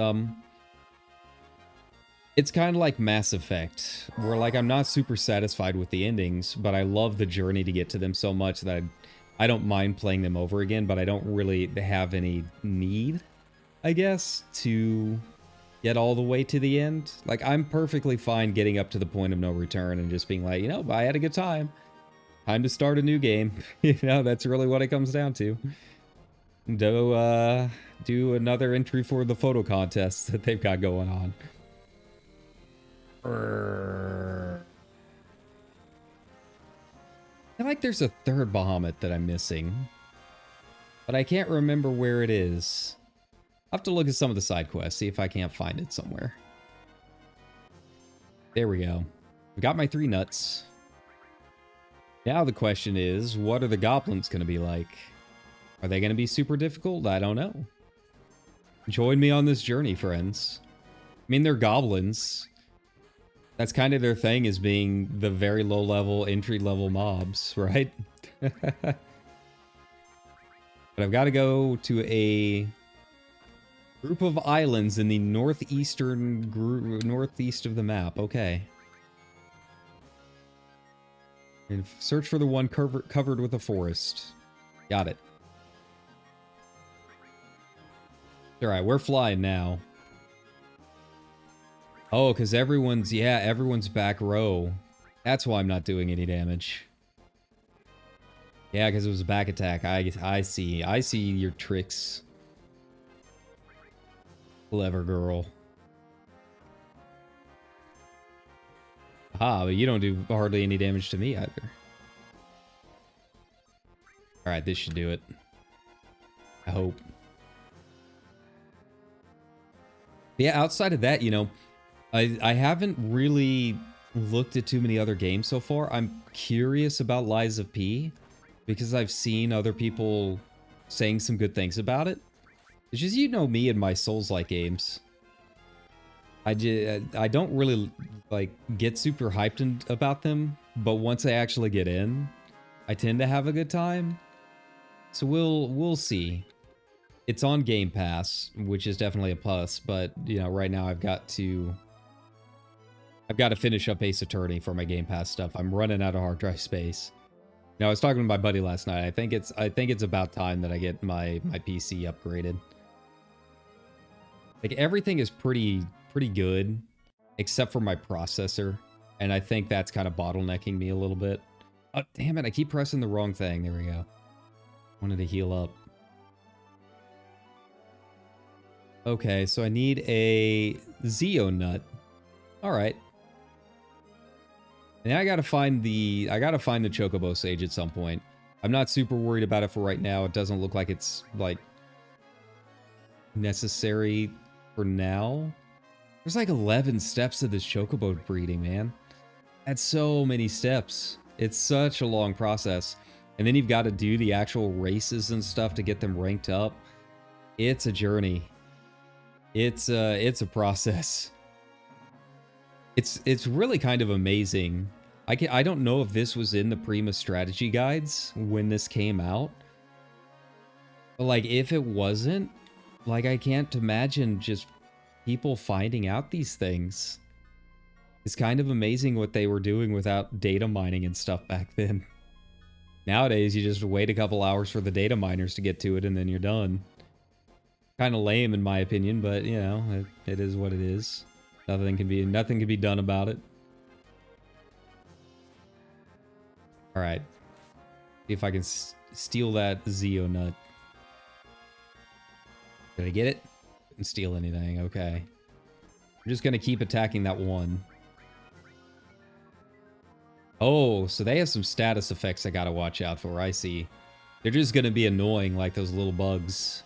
kind of like Mass Effect, where, like, I'm not super satisfied with the endings, but I love the journey to get to them so much that I don't mind playing them over again, but I don't really have any need, I guess, to get all the way to the end. Like, I'm perfectly fine getting up to the point of no return and just being like, you know, I had a good time. Time to start a new game. You know, that's really what it comes down to. Do another entry for the photo contest that they've got going on. I feel like there's a third Bahamut that I'm missing, but I can't remember where it is. I'll have to look at some of the side quests, see if I can't find it somewhere. There we go. We got my 3 nuts. Now the question is, what are the goblins going to be like? Are they going to be super difficult? I don't know. Join me on this journey, friends. I mean, they're goblins. That's kind of their thing, is being the very low-level, entry-level mobs, right? But I've got to go to a group of islands in the northeast of the map. Okay. And search for the one covered with a forest. Got it. Alright, we're flying now. Oh, because everyone's back row. That's why I'm not doing any damage. Yeah, because it was a back attack. I see your tricks. Clever girl. Ah, but you don't do hardly any damage to me either. Alright, this should do it. I hope. Yeah, outside of that, you know, I haven't really looked at too many other games so far. I'm curious about Lies of P, because I've seen other people saying some good things about it. It's just, you know me and my Souls-like games. I don't really, like, get super hyped about them, but once I actually get in, I tend to have a good time. So we'll see. It's on Game Pass, which is definitely a plus, but, you know, right now I've got to finish up Ace Attorney for my Game Pass stuff. I'm running out of hard drive space. Now, I was talking to my buddy last night. I think it's about time that I get my PC upgraded. Like, everything is pretty good, except for my processor. And I think that's kind of bottlenecking me a little bit. Oh, damn it. I keep pressing the wrong thing. There we go. Wanted to heal up. Okay, so I need a Zeo nut. All right. And I gotta find the Chocobo Sage at some point. I'm not super worried about it for right now. It doesn't look like it's like necessary for now. There's like 11 steps to this Chocobo breeding, man. That's so many steps. It's such a long process. And then you've got to do the actual races and stuff to get them ranked up. It's a journey. It's a process. It's really kind of amazing. I don't know if this was in the Prima strategy guides when this came out. But like if it wasn't, like I can't imagine just people finding out these things. It's kind of amazing what they were doing without data mining and stuff back then. Nowadays, you just wait a couple hours for the data miners to get to it and then you're done. Kind of lame in my opinion, but you know, it is what it is. Nothing can be done about it. All right. See if I can steal that Zeo nut. Did I get it? Didn't steal anything. Okay. I'm just going to keep attacking that one. Oh, so they have some status effects I got to watch out for. I see. They're just going to be annoying like those little bugs.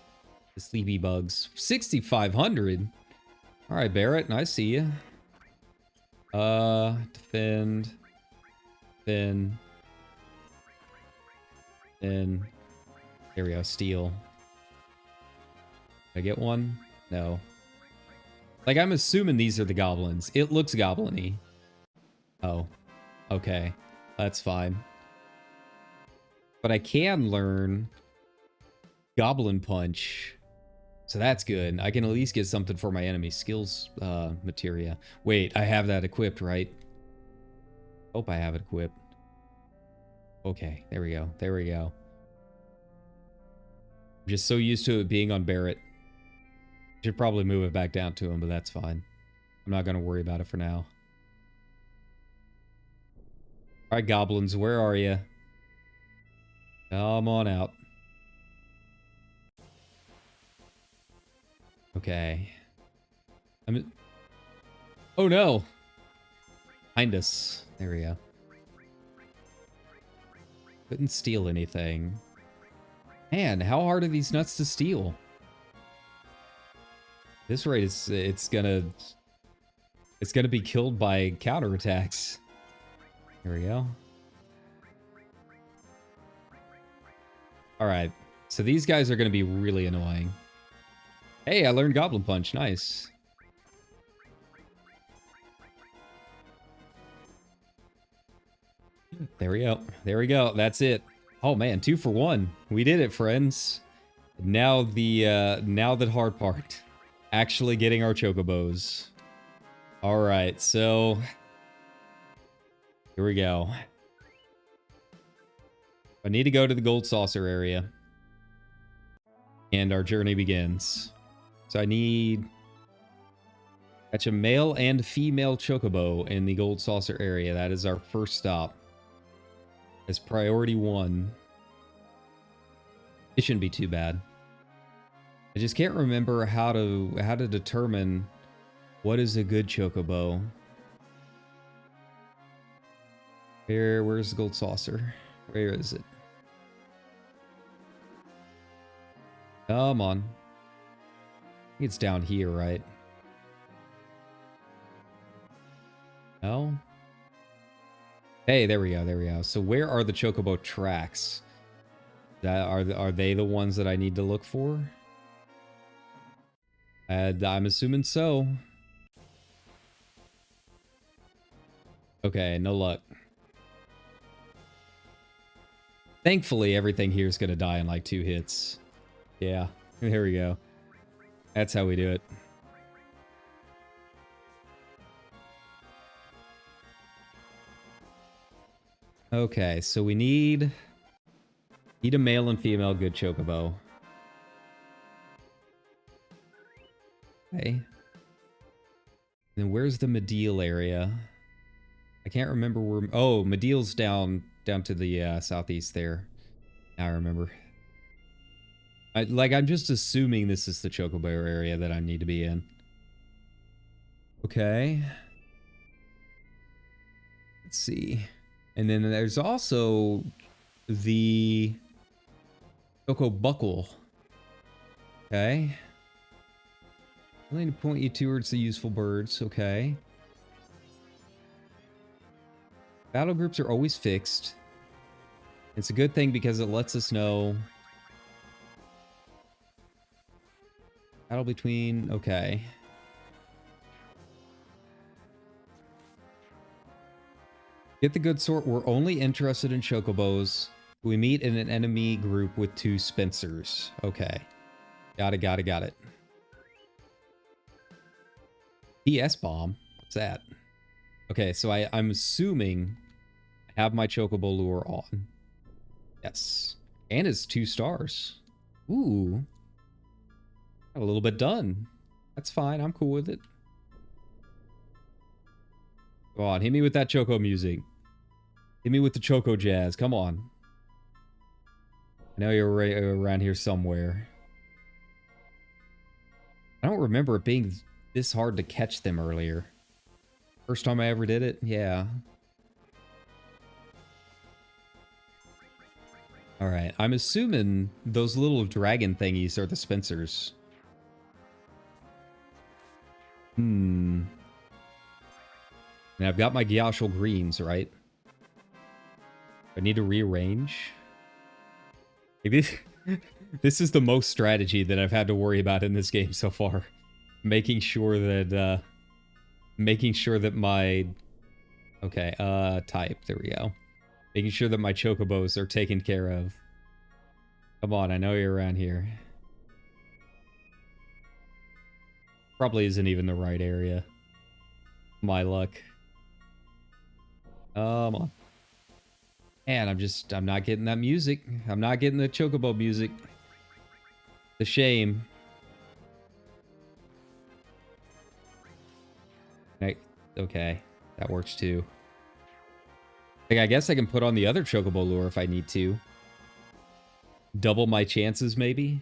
The sleepy bugs. 6,500. All right, Barrett. I see you. Defend. Then. There we go. Steal. Did I get one? No. Like, I'm assuming these are the goblins. It looks goblin-y. Oh. Okay. That's fine. But I can learn Goblin Punch. So that's good. I can at least get something for my enemy skills materia. Wait, I have that equipped, right? Hope I have it equipped. Okay, there we go. There we go. I'm just so used to it being on Barrett. Should probably move it back down to him, but that's fine. I'm not going to worry about it for now. All right, goblins, where are you? Come on out. Okay. Oh no! Behind us. There we go. Couldn't steal anything. Man, how hard are these nuts to steal? This rate is it's gonna be killed by counterattacks. Here we go. All right, so these guys are gonna be really annoying. Hey, I learned Goblin Punch. Nice. There we go. There we go. That's it. Oh man, 2 for 1. We did it, friends. Now the hard part. Actually getting our chocobos. All right, so here we go. I need to go to the gold saucer area. And our journey begins. So I need catch a male and female chocobo in the gold saucer area. That is our first stop. It's priority 1. It shouldn't be too bad. I just can't remember how to determine what is a good chocobo. Where's the gold saucer? Where is it? Come on. I think it's down here, right? No? Hey, there we go, there we go. So where are the chocobo tracks? Are they the ones that I need to look for? I'm assuming so. Okay, no luck. Thankfully, everything here is going to die in like 2 hits. Yeah, there we go. That's how we do it. Okay, so we need a male and female good chocobo. Okay. And then where's the Medial area? I can't remember where... Oh, Medial's down to the southeast there. Now I remember. I'm just assuming this is the Chocobo area that I need to be in. Okay. Let's see. And then there's also the Choco Buckle. Okay. Only to point you towards the useful birds. Okay. Battle groups are always fixed. It's a good thing because it lets us know. Battle between... Okay. Get the good sort. We're only interested in chocobos. We meet in an enemy group with 2 Spencers. Okay. Got it. PS bomb? What's that? Okay, so I'm assuming I have my chocobo lure on. Yes. And it's 2 stars. Ooh. Got a little bit done. That's fine. I'm cool with it. Come on, hit me with that choco music. Hit me with the choco jazz. Come on. I know you're around here somewhere. I don't remember it being this hard to catch them earlier. First time I ever did it? Yeah. Alright, I'm assuming those little dragon thingies are the Spencers. And I've got my Gyashul greens, right? I need to rearrange. Maybe this is the most strategy that I've had to worry about in this game so far. Making sure that my... Okay, type. There we go. Making sure that my chocobos are taken care of. Come on, I know you're around here. Probably isn't even the right area. My luck. Come on. Man, I'm not getting that music. I'm not getting the chocobo music. It's a shame. Okay, that works too. I guess I can put on the other chocobo lure if I need to. Double my chances, maybe?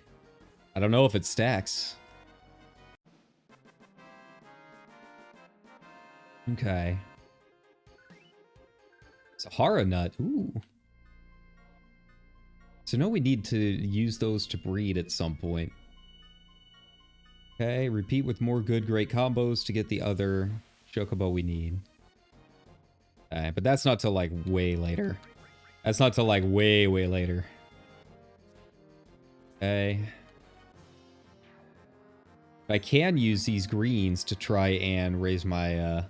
I don't know if it stacks. Okay. Sahara nut. Ooh. So now we need to use those to breed at some point. Okay, repeat with more good, great combos to get the other chocobo we need. Okay, but that's not till like way later. That's not till like way later. Okay. I can use these greens to try and raise my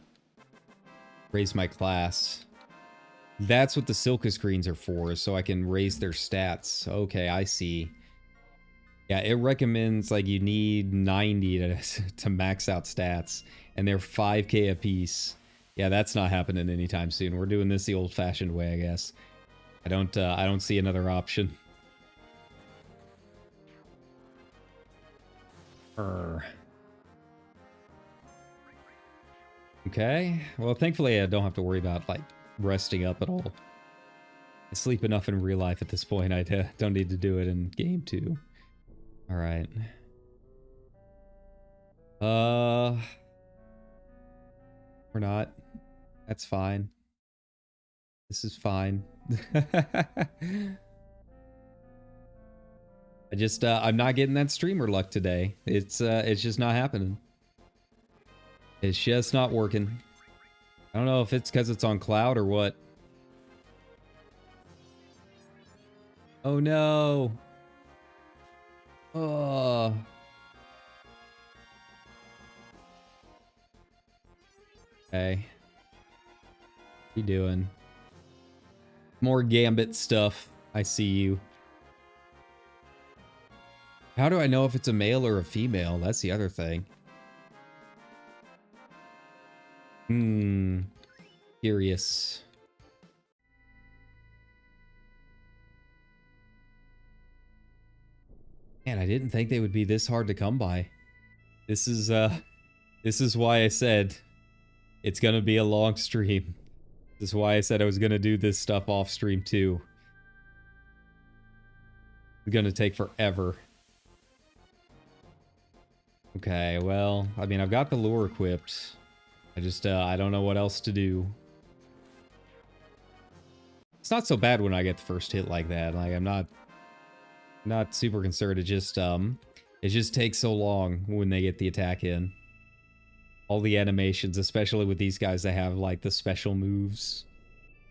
class. That's what the Silcus greens are for, so I can raise their stats. Okay, I see. Yeah, it recommends like you need 90 to max out stats, and they're 5k a piece. Yeah, that's not happening anytime soon. We're doing this the old-fashioned way, I guess. I don't see another option. Okay. Well, thankfully I don't have to worry about like resting up at all. I sleep enough in real life at this point. I don't need to do it in game too. All right. We're not. That's fine. This is fine. I'm not getting that streamer luck today. It's just not happening. It's just not working. I don't know if it's because it's on cloud or what. Oh no. Oh. Okay. What you doing? More Gambit stuff. I see you. How do I know if it's a male or a female? That's the other thing. Curious. Man, I didn't think they would be this hard to come by. This is why I said It's gonna be a long stream. This is why I said I was gonna do this stuff off stream too. It's gonna take forever. Okay, well, I mean, I've got the lure equipped. I don't know what else to do. It's not so bad when I get the first hit like that. Like, I'm not super concerned. It just takes so long when they get the attack in. All the animations, especially with these guys that have, like, the special moves.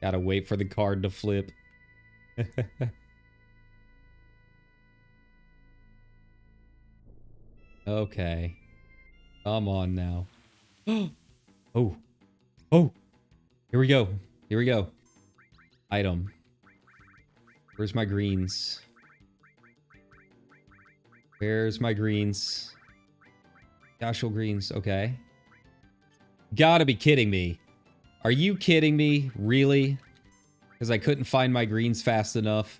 Gotta wait for the card to flip. Okay. Come on now. Oh. Oh. Here we go. Here we go. Item. Where's my greens? Where's my greens? Casual greens. Okay. Gotta be kidding me. Are you kidding me? Really? Because I couldn't find my greens fast enough.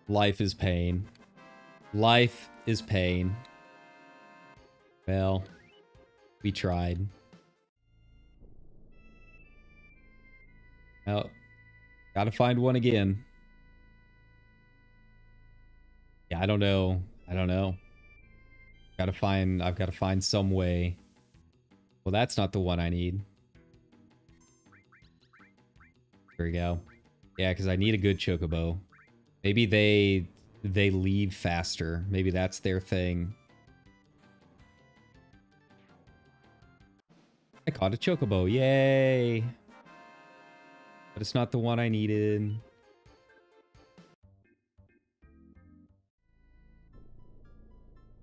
Life is pain. Life is pain. Well, we tried. Oh, gotta find one again. Yeah, I don't know. I don't know. I've got to find some way. Well, that's not the one I need. There we go. Yeah, because I need a good chocobo. Maybe they leave faster. Maybe that's their thing. I caught a chocobo. Yay! But it's not the one I needed.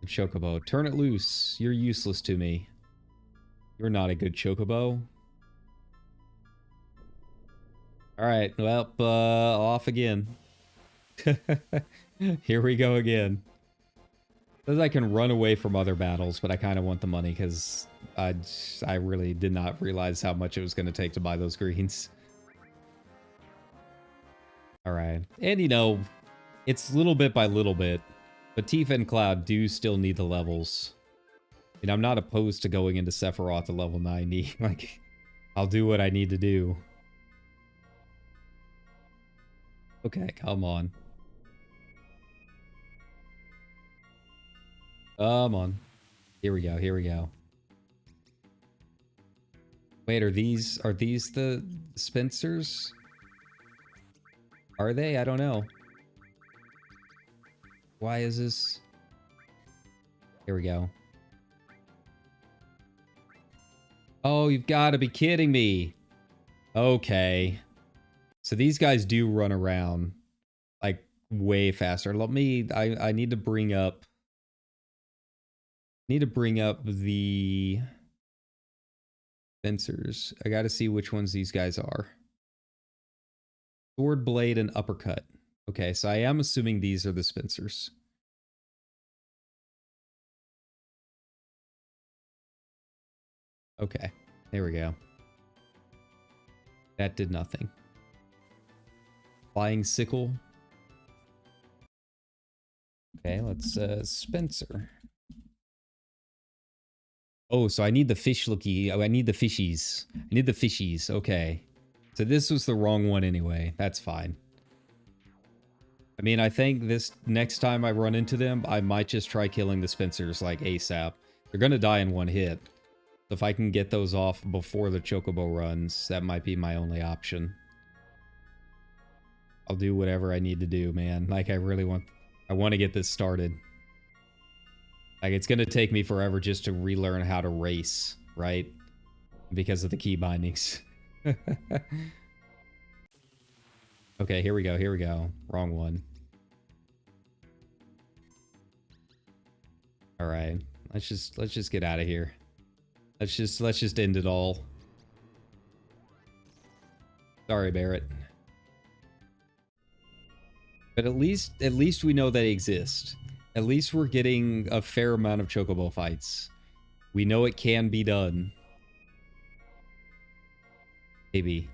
Chocobo. Turn it loose. You're useless to me. You're not a good chocobo. Alright, well, off again. Here we go again. Says I can run away from other battles, but I kind of want the money because I really did not realize how much it was going to take to buy those greens. Alright. And, you know, it's little bit by little bit. But Tifa and Cloud do still need the levels. And I'm not opposed to going into Sephiroth to level 90. Like, I'll do what I need to do. Okay, come on. Come on. Here we go, here we go. Wait, are these the Spencers? Are they? I don't know. Why is this? Here we go. Oh, you've got to be kidding me. Okay. So these guys do run around like way faster. Let me I need to bring up the Spencers. I got to see which ones these guys are. Sword, blade, and uppercut. Okay, so I am assuming these are the Spencers. Okay, there we go. That did nothing. Flying sickle. Okay, let's Spencer. Oh, so I need the fish looky. Oh, I need the fishies. I need the fishies. Okay. So this was the wrong one anyway. That's fine. I mean, I think this next time I run into them, I might just try killing the Spencers like ASAP. They're gonna die in one hit. So if I can get those off before the Chocobo runs, that might be my only option. I'll do whatever I need to do, man. Like, I want to get this started. Like, it's gonna take me forever just to relearn how to race, right? Because of the key bindings. Okay, here we go, here we go. Wrong one. Alright. Let's just get out of here. Let's just end it all. Sorry, Barrett. But at least we know they exist. At least we're getting a fair amount of Chocobo fights. We know it can be done. Maybe.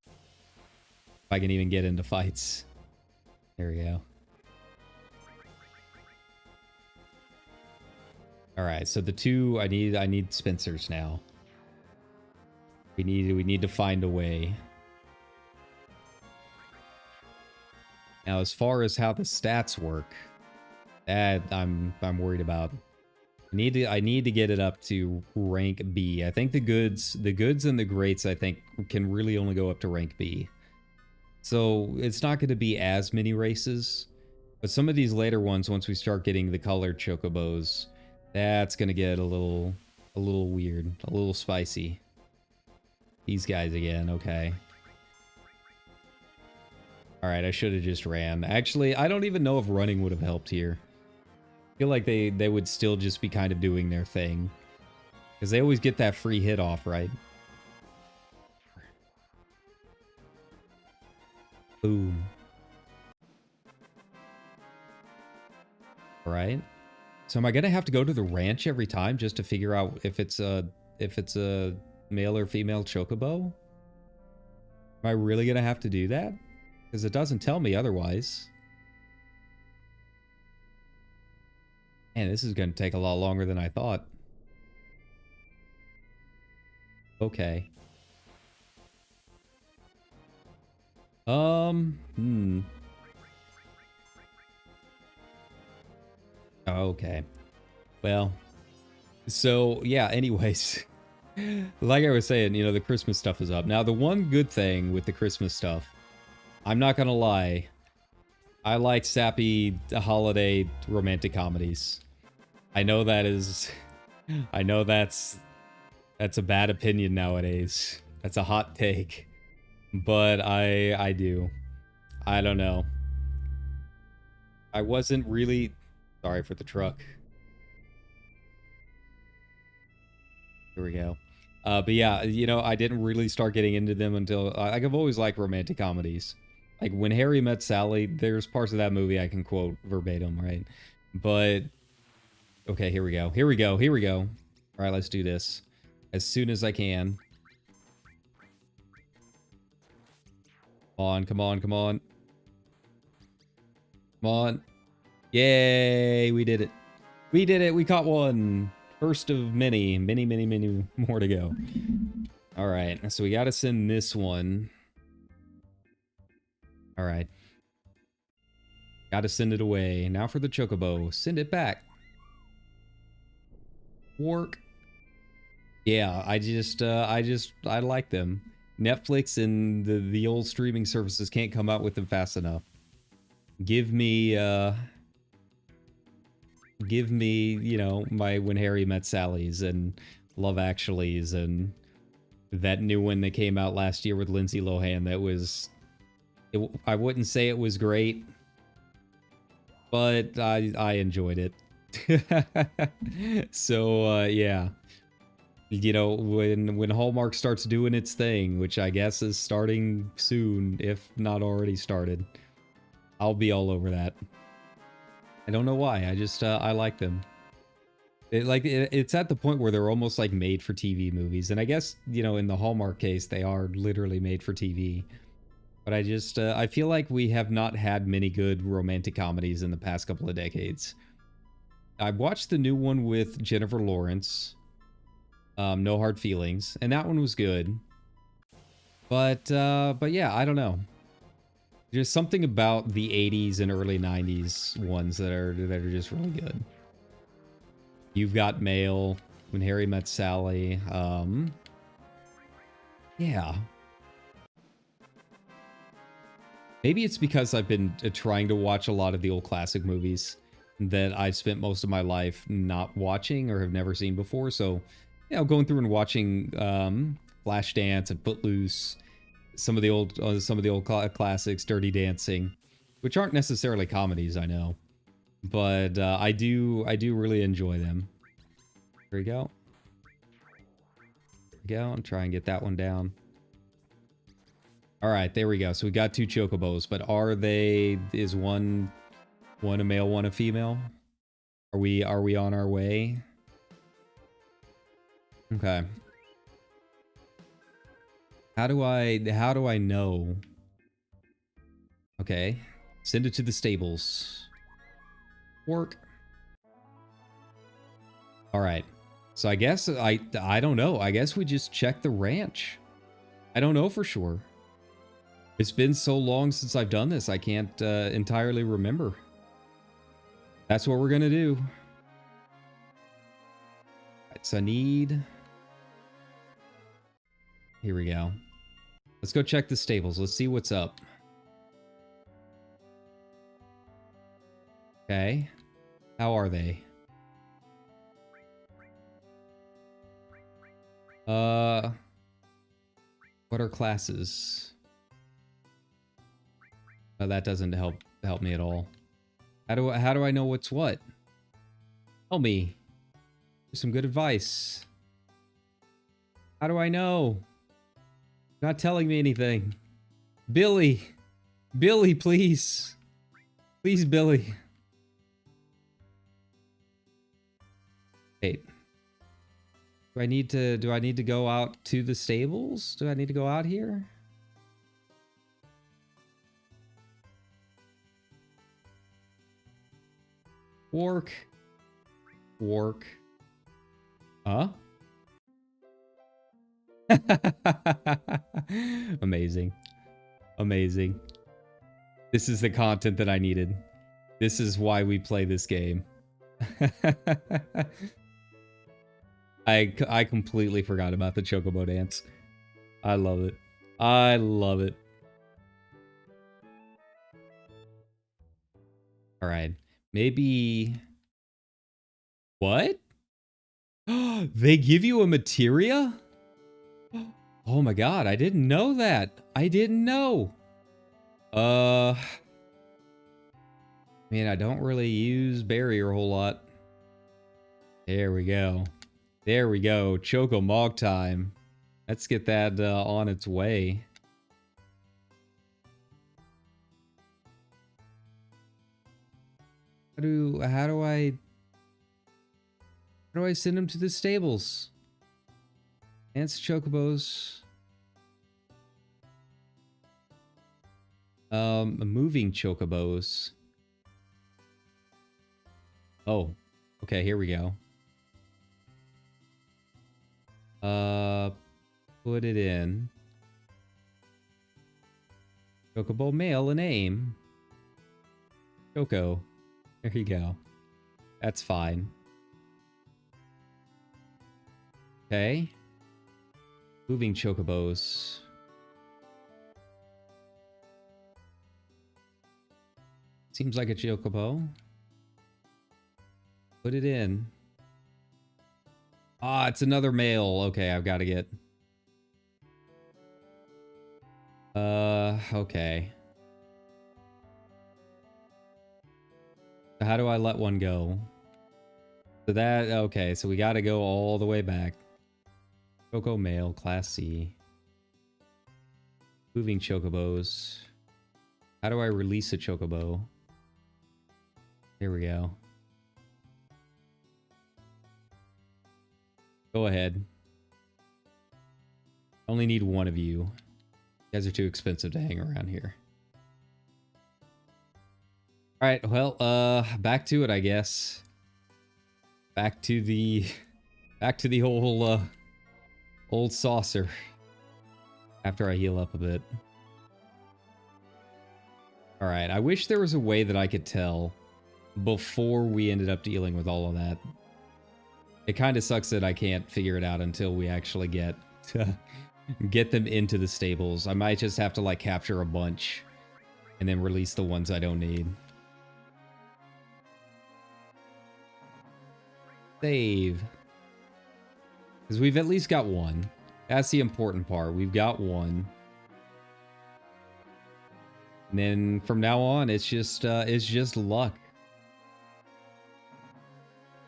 If I can even get into fights. There we go. All right, so the two I need Spencers now. We need to find a way. Now, as far as how the stats work, that I'm worried about. I need to get it up to rank B. I think the goods and the greats I think can really only go up to rank B. So it's not going to be as many races, but some of these later ones, once we start getting the colored chocobos, that's going to get a little weird, a little spicy. These guys again, okay. All right, I should have just ran. Actually, I don't even know if running would have helped here. I feel like they would still just be kind of doing their thing. Because they always get that free hit off, right? Boom. All right. So am I gonna have to go to the ranch every time just to figure out if it's a male or female chocobo? Am I really gonna have to do that? Because it doesn't tell me otherwise. Man, this is gonna take a lot longer than I thought. Okay. Okay. Well, so yeah, anyways, like I was saying, you know, the Christmas stuff is up. Now, the one good thing with the Christmas stuff, I'm not gonna lie, I like sappy holiday romantic comedies. I know that is, I know that's a bad opinion nowadays. That's a hot take, but I do. I don't know. I wasn't really, sorry for the truck. Here we go. But yeah, you know, I didn't really start getting into them until, like, I've always liked romantic comedies. Like, When Harry Met Sally, there's parts of that movie I can quote verbatim, right? But, okay, here we go. Here we go. Here we go. All right, let's do this. As soon as I can. Come on, come on, come on. Come on. Yay, we did it. We did it. We caught one. First of many, many, many, many more to go. All right, so we got to send this one. All right. Got to send it away. Now for the chocobo. Send it back. Work. Yeah, I like them. Netflix and the old streaming services can't come out with them fast enough. Give me, you know, my When Harry Met Sally's and Love Actually's and that new one that came out last year with Lindsay Lohan that was, I wouldn't say it was great, but I enjoyed it. So, yeah. You know, when Hallmark starts doing its thing, which I guess is starting soon, if not already started, I'll be all over that. I don't know why. I just I like them. It's at the point where they're almost like made for TV movies, and I guess, you know, in the Hallmark case, they are literally made for TV. But I just I feel like we have not had many good romantic comedies in the past couple of decades. I watched the new one with Jennifer Lawrence. No Hard Feelings, and that one was good. But yeah, I don't know. There's something about the 80s and early 90s ones that are just really good. You've Got Mail, When Harry Met Sally. Yeah. Maybe it's because I've been trying to watch a lot of the old classic movies that I've spent most of my life not watching or have never seen before. So, you know, going through and watching Flashdance and Footloose, some of the old classics, Dirty Dancing, which aren't necessarily comedies, I know, but I do really enjoy them. Here we go. Here we go. And try and get that one down. All right, there we go. So we got two chocobos, but is one a male, one a female? Are we on our way? Okay. How do I know? Okay. Send it to the stables. Work. All right. So I guess I don't know. I guess we just check the ranch. I don't know for sure. It's been so long since I've done this. I can't entirely remember. That's what we're going to do. Right, so I need... Here we go. Let's go check the stables. Let's see what's up. Okay. How are they? What are classes? Oh, that doesn't help me at all. How do I know what's what? Tell me. Here's some good advice. How do I know? You're not telling me anything. Billy. Billy, please. Please, Billy. Wait. Do I need to go out to the stables? Do I need to go out here? Work. Work. Huh? Amazing. Amazing. This is the content that I needed. This is why we play this game. I completely forgot about the Chocobo dance. I love it. I love it. All right. Maybe... What? They give you a materia? Oh my god, I didn't know that. I didn't know. I mean, I don't really use barrier a whole lot. There we go. There we go. Choco Mog time. Let's get that on its way. How do I send them to the stables? Dance chocobos. Moving chocobos. Oh, okay, here we go. Put it in. Chocobo male and aim. Choco. There you go. That's fine. Okay. Moving chocobos. Seems like a chocobo. Put it in. Ah, it's another male. Okay, I've got to get... okay. So how do I let one go? So that... Okay, so we got to go all the way back. Choco male, class C. Moving chocobos. How do I release a chocobo? Here we go. Go ahead. Only need one of you. You guys are too expensive to hang around here. Alright, well, back to it, I guess. Back to the whole, old saucer. After I heal up a bit. Alright, I wish there was a way that I could tell before we ended up dealing with all of that. It kind of sucks that I can't figure it out until we actually get them into the stables. I might just have to like capture a bunch and then release the ones I don't need. Save. Because we've at least got one. That's the important part. We've got one. And then from now on, it's just luck.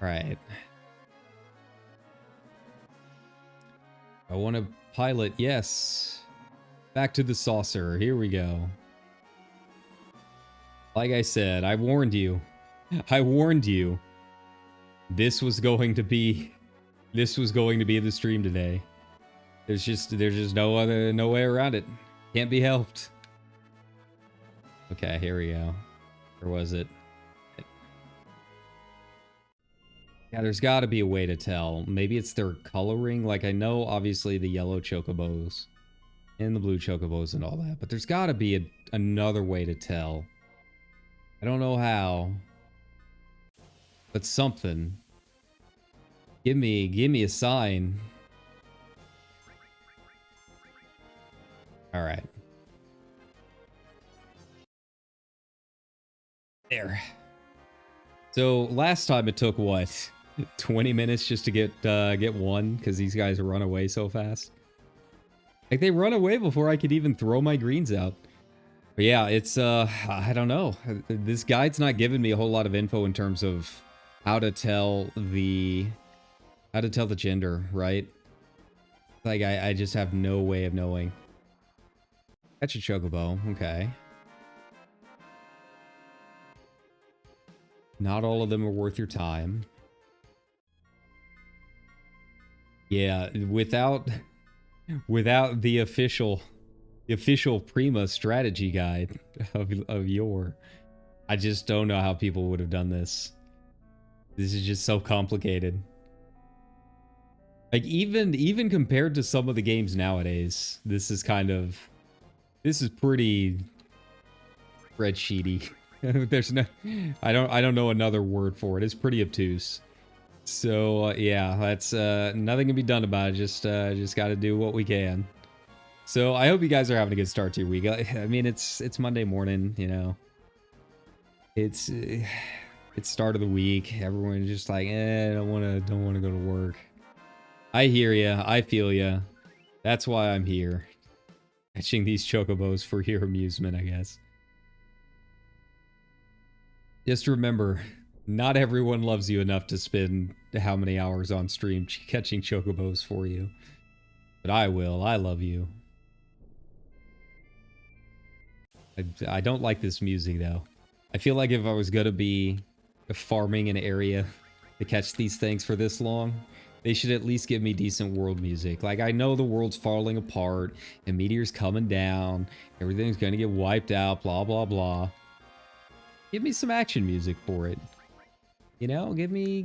All right. I want to pilot. Yes. Back to the saucer. Here we go. Like I said, I warned you. I warned you. This was going to be the stream today. There's just no way around it. Can't be helped. Okay, here we go. Where was it? Yeah, there's got to be a way to tell. Maybe it's their coloring. Like, I know, obviously, the yellow chocobos and the blue chocobos and all that, but there's got to be another way to tell. I don't know how, but something. Give me a sign. All right. There. So last time it took what? 20 minutes just to get one because these guys run away so fast. Like, they run away before I could even throw my greens out. But yeah, it's I don't know. This guide's not giving me a whole lot of info in terms of how to tell the gender, right? Like, I just have no way of knowing. Catch a chocobo, okay. Not all of them are worth your time. Yeah, without the official Prima strategy guide of your, I just don't know how people would have done this. This is just so complicated. Like, even compared to some of the games nowadays, this is pretty spreadsheety. There's no, I don't know another word for it. It's pretty obtuse. So yeah, that's nothing can be done about it. Just got to do what we can. So I hope you guys are having a good start to your week. I mean, it's Monday morning, you know. It's start of the week. Everyone's just like, don't want to go to work. I hear ya. I feel ya. That's why I'm here. Catching these chocobos for your amusement, I guess. Just remember, not everyone loves you enough to spend how many hours on stream catching chocobos for you. But I will. I love you. I don't like this music, though. I feel like if I was going to be farming an area to catch these things for this long, they should at least give me decent world music. Like, I know the world's falling apart, and meteor's coming down, everything's going to get wiped out, blah, blah, blah. Give me some action music for it. You know, give me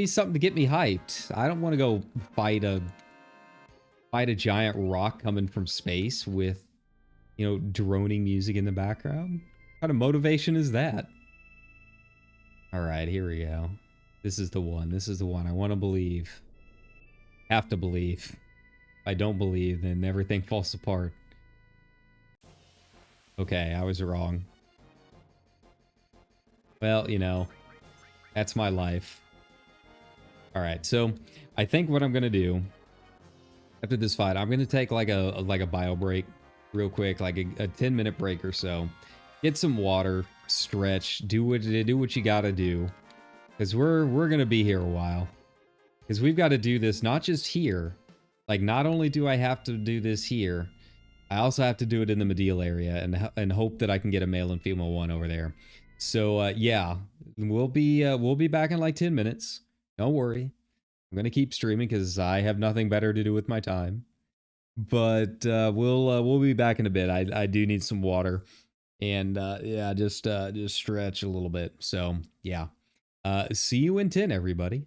something to get me hyped. I don't want to go fight a giant rock coming from space with, you know, droning music in the background. What kind of motivation is that? All right, here we go. This is the one. This is the one. I want to believe. Have to believe. If I don't believe, then everything falls apart. Okay, I was wrong. Well, you know, that's my life. All right, so I think what I'm gonna do after this fight, I'm gonna take like a bio break, real quick, like a 10-minute break or so. Get some water, stretch, do what you gotta do, because we're gonna be here a while. Because we've got to do this not just here. Like, not only do I have to do this here, I also have to do it in the medial area and hope that I can get a male and female one over there. So yeah, we'll be back in like 10 minutes. Don't worry. I'm gonna keep streaming because I have nothing better to do with my time. But we'll be back in a bit. I do need some water, and yeah, just stretch a little bit. So yeah, see you in 10, everybody.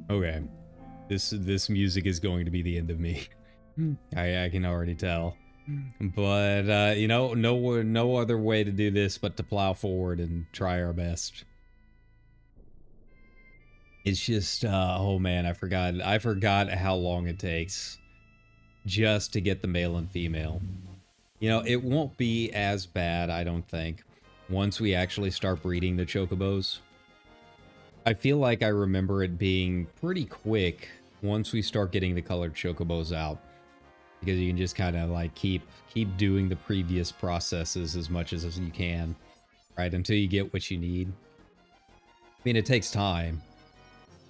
Okay. This music is going to be the end of me. I can already tell. But you know, no other way to do this but to plow forward and try our best. It's just oh man, I forgot how long it takes just to get the male and female. You know, it won't be as bad, I don't think, once we actually start breeding the chocobos. I feel like I remember it being pretty quick once we start getting the colored chocobos out, because you can just kind of like keep doing the previous processes as much as you can, right, until you get what you need. I mean, it takes time,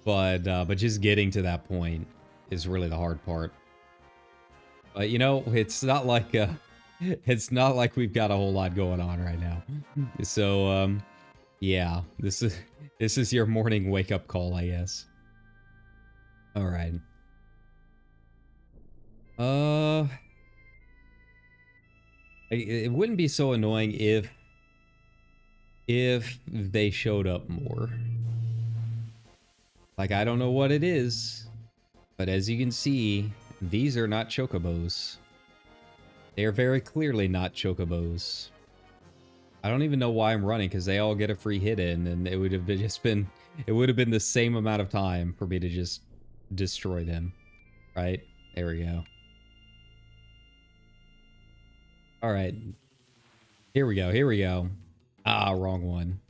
but just getting to that point is really the hard part. But you know, it's not like we've got a whole lot going on right now. So yeah, this is your morning wake up call, I guess. All right. It wouldn't be so annoying if they showed up more. Like, I don't know what it is, but as you can see, these are not chocobos. They are very clearly not chocobos. I don't even know why I'm running, because they all get a free hit in, and it would have been the same amount of time for me to just destroy them. Right? There we go. Alright. Here we go, here we go. Ah, wrong one.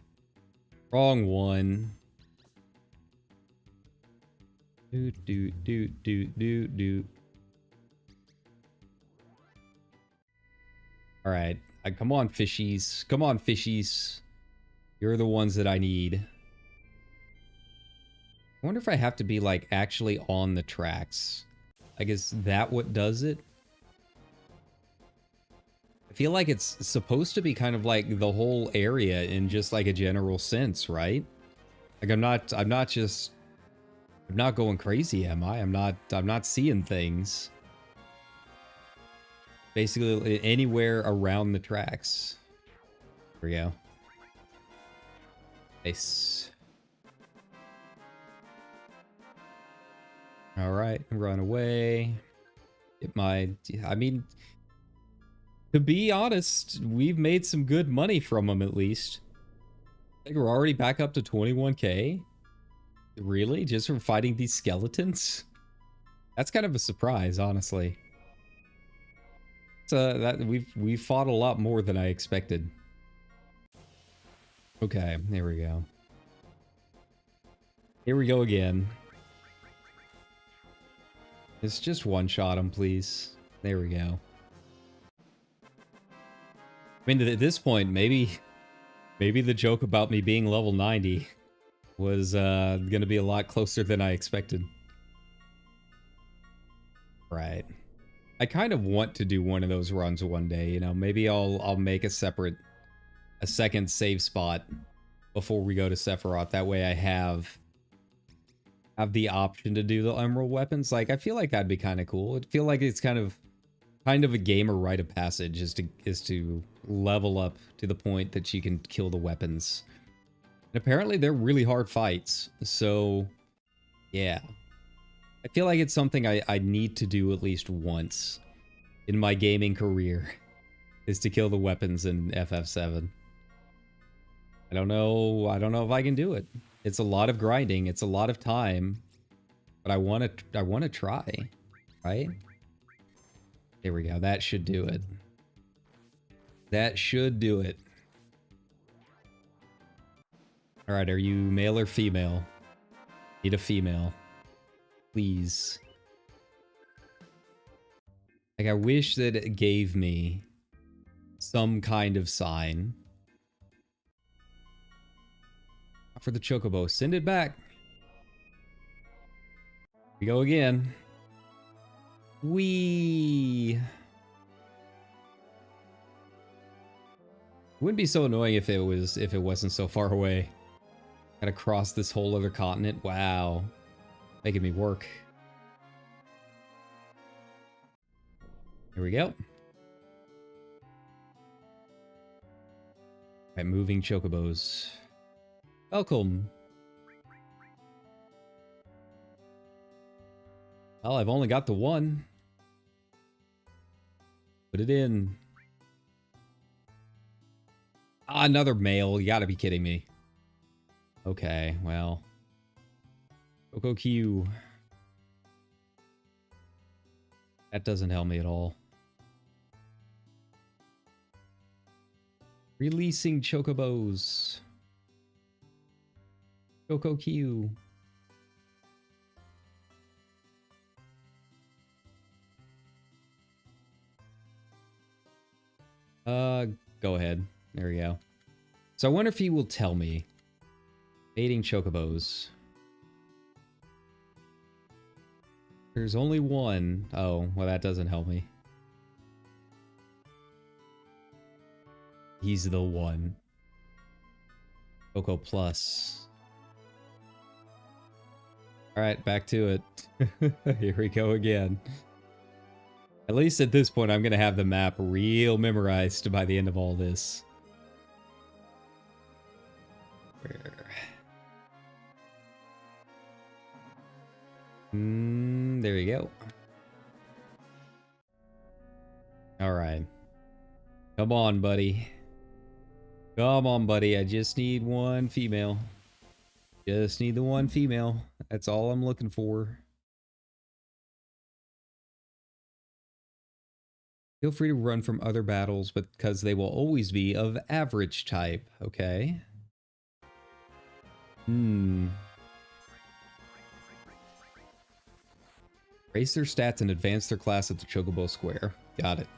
Wrong one. Do. Alright. Come on, fishies. Come on, fishies. You're the ones that I need. I wonder if I have to be, like, actually on the tracks. Like, is that what does it? I feel like it's supposed to be kind of like the whole area in just like a general sense, right? Like I'm not going crazy, am I? I'm not seeing things. Basically anywhere around the tracks. There we go. Nice. All right, run away. I mean, to be honest, we've made some good money from them at least. I think we're already back up to 21k. Really? Just from fighting these skeletons? That's kind of a surprise, honestly. That we've fought a lot more than I expected. Okay, here we go. Here we go again. Let's just one-shot him, please. There we go. I mean, at this point, maybe the joke about me being level 90 was gonna be a lot closer than I expected. Right. I kind of want to do one of those runs one day, you know. Maybe I'll make a second save spot before we go to Sephiroth. That way I have the option to do the emerald weapons. Like, I feel like that'd be kind of cool. I feel like it's kind of a gamer rite of passage is to level up to the point that you can kill the weapons. And apparently they're really hard fights. So yeah. I feel like it's something I need to do at least once in my gaming career, is to kill the weapons in FF7. I don't know if I can do it. It's a lot of grinding, it's a lot of time, but I want to try, right? There we go. That should do it. That should do it. All right, are you male or female? Need a female. Please. Like, I wish that it gave me some kind of sign. For the chocobo, send it back. Here we go again. Whee! It wouldn't be so annoying if it wasn't so far away. Gotta cross this whole other continent. Wow. Making me work. Here we go. Alright, moving chocobos. Welcome. Well, I've only got the one. Put it in. Ah, another male. You gotta be kidding me. Okay, well. Coco Q. That doesn't help me at all. Releasing chocobos. Coco Q. Go ahead. There we go. So I wonder if he will tell me. Baiting chocobos. There's only one. Oh, well, that doesn't help me. He's the one. Coco Plus. Alright, back to it. Here we go again. At least at this point, I'm going to have the map real memorized by the end of all this. There you go. Alright. Come on, buddy. Come on, buddy. I just need one female. Just need the one female. That's all I'm looking for. Feel free to run from other battles, but because they will always be of average type. Okay. Raise their stats and advance their class at the Chocobo Square. Got it.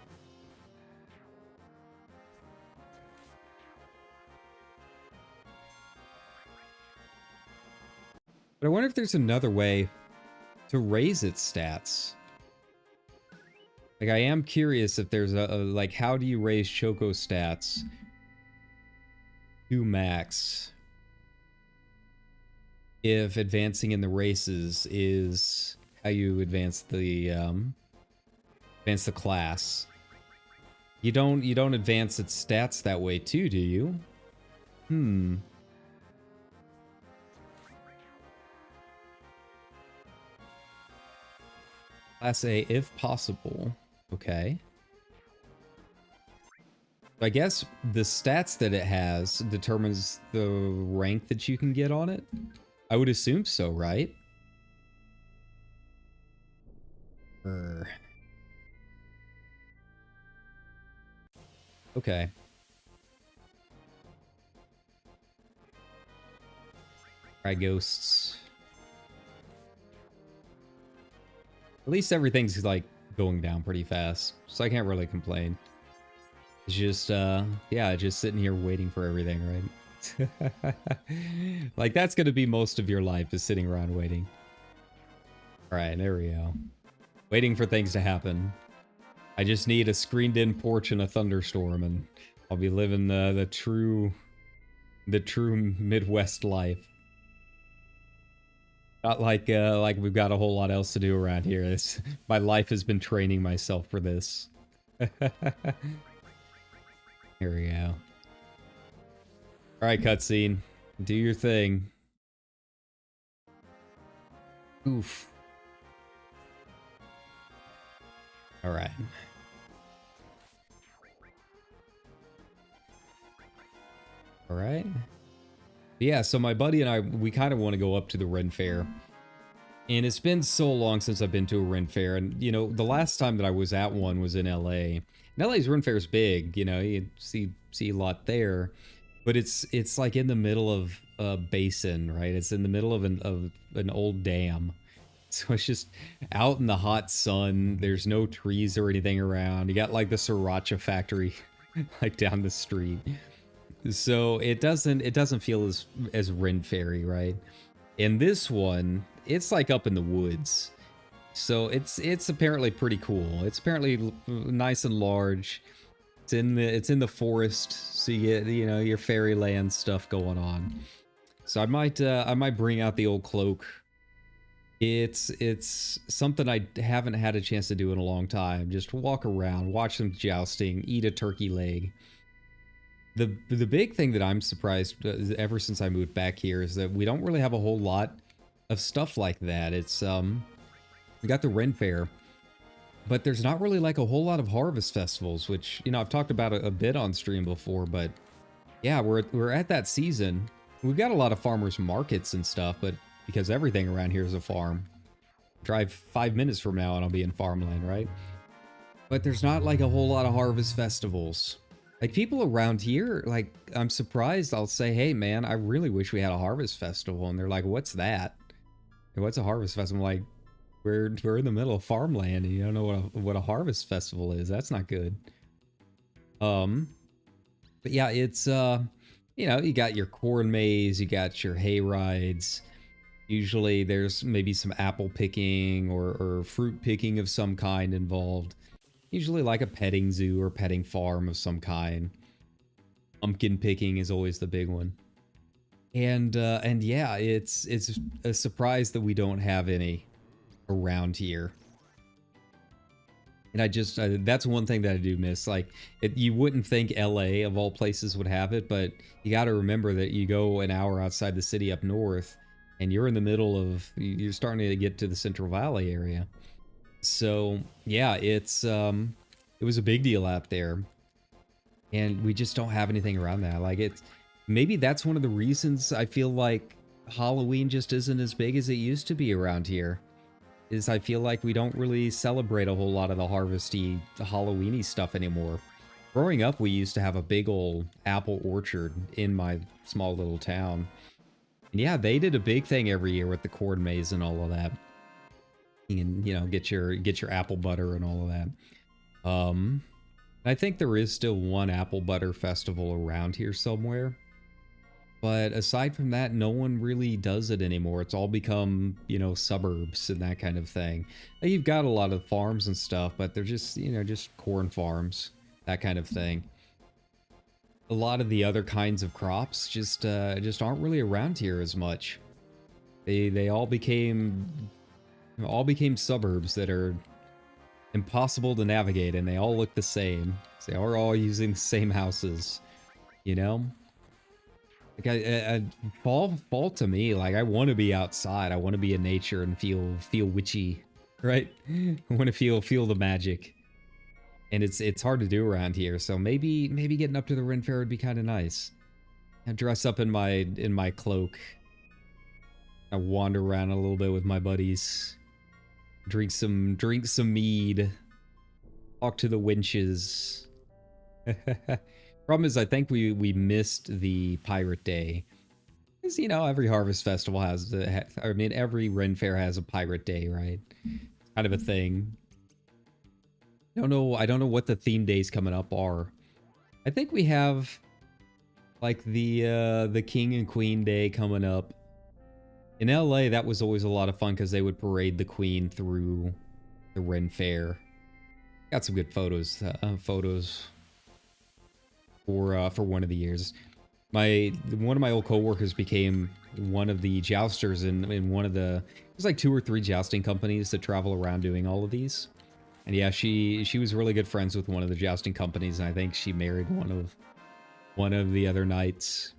But I wonder if there's another way to raise its stats. Like, I am curious if there's like, how do you raise Choco stats to max if advancing in the races is how you advance the class? You don't advance its stats that way too, do you? Class A, if possible. Okay. I guess the stats that it has determines the rank that you can get on it? I would assume so, right? Okay. Try ghosts. At least everything's like going down pretty fast, so I can't really complain. It's just, yeah, just sitting here waiting for everything, right? Like, that's gonna be most of your life, is sitting around waiting. Alright, there we go. Waiting for things to happen. I just need a screened-in porch and a thunderstorm, and I'll be living the true Midwest life. Not like we've got a whole lot else to do around here. My life has been training myself for this. Here we go. Alright, cutscene. Do your thing. Oof. Alright. Alright. Yeah, so my buddy and I, we kind of want to go up to the Ren Fair. And it's been so long since I've been to a Ren Fair. And, you know, the last time that I was at one was in LA. And LA's Ren Fair is big, you know, you see a lot there. But it's like in the middle of a basin, right? It's in the middle of an old dam. So it's just out in the hot sun. There's no trees or anything around. You got like the sriracha factory like down the street. So it doesn't feel as Ren Fairy, right? In this one, it's like up in the woods. So it's apparently pretty cool. It's apparently nice and large. It's in the forest, so you get, you know, your fairyland stuff going on. So I might bring out the old cloak. It's something I haven't had a chance to do in a long time. Just walk around, watch some jousting, eat a turkey leg. The big thing that I'm surprised ever since I moved back here is that we don't really have a whole lot of stuff like that. It's We got the Ren Fair, but there's not really like a whole lot of harvest festivals, which, you know, I've talked about a bit on stream before, but yeah, we're at that season. We've got a lot of farmers markets and stuff, but because everything around here is a farm. Drive 5 minutes from now and I'll be in farmland, right? But there's not like a whole lot of harvest festivals. Like people around here, like I'm surprised. I'll say, hey man, I really wish we had a harvest festival. And they're like, what's that? And what's a harvest festival? I'm like, we're in the middle of farmland and you don't know what a harvest festival is. That's not good. But yeah, it's you know, you got your corn maze, you got your hay rides. Usually there's maybe some apple picking or fruit picking of some kind involved. Usually like a petting zoo or petting farm of some kind. Pumpkin picking is always the big one. And yeah, it's a surprise that we don't have any around here. And I just, that's one thing that I do miss. Like, you wouldn't think LA of all places would have it, but you got to remember that you go an hour outside the city up north, and you're in the middle of, you're starting to get to the Central Valley area. So, yeah, it's, it was a big deal out there. And we just don't have anything around that. Like, it's, maybe that's one of the reasons I feel like Halloween just isn't as big as it used to be around here. Is I feel like we don't really celebrate a whole lot of the harvesty, the Halloween-y stuff anymore. Growing up, we used to have a big old apple orchard in my small little town. And yeah, they did a big thing every year with the corn maze and all of that. You can, you know, get your apple butter and all of that. I think there is still one apple butter festival around here somewhere. But aside from that, no one really does it anymore. It's all become, you know, suburbs and that kind of thing. Now, you've got a lot of farms and stuff, but they're just, you know, just corn farms, that kind of thing. A lot of the other kinds of crops just aren't really around here as much. They all became suburbs that are impossible to navigate, and they all look the same. So they are all using the same houses, you know? Like fall to me, like I want to be outside. I want to be in nature and feel witchy, right? I want to feel the magic, and it's hard to do around here. So maybe getting up to the Ren Fair would be kind of nice. I dress up in my cloak. I wander around a little bit with my buddies. Drink some mead. Talk to the winches. Problem is, I think we missed the Pirate Day. Because, you know, every Harvest Festival has, I mean, every Ren Fair has a Pirate Day, right? It's kind of a thing. I don't know what the theme days coming up are. I think we have, like, the King and Queen Day coming up. In LA, that was always a lot of fun because they would parade the Queen through the Ren Fair. Got some good photos for one of the years. One of my old coworkers became one of the jousters in one of the, there's like 2 or 3 jousting companies that travel around doing all of these. And yeah, she was really good friends with one of the jousting companies, and I think she married one of the other knights.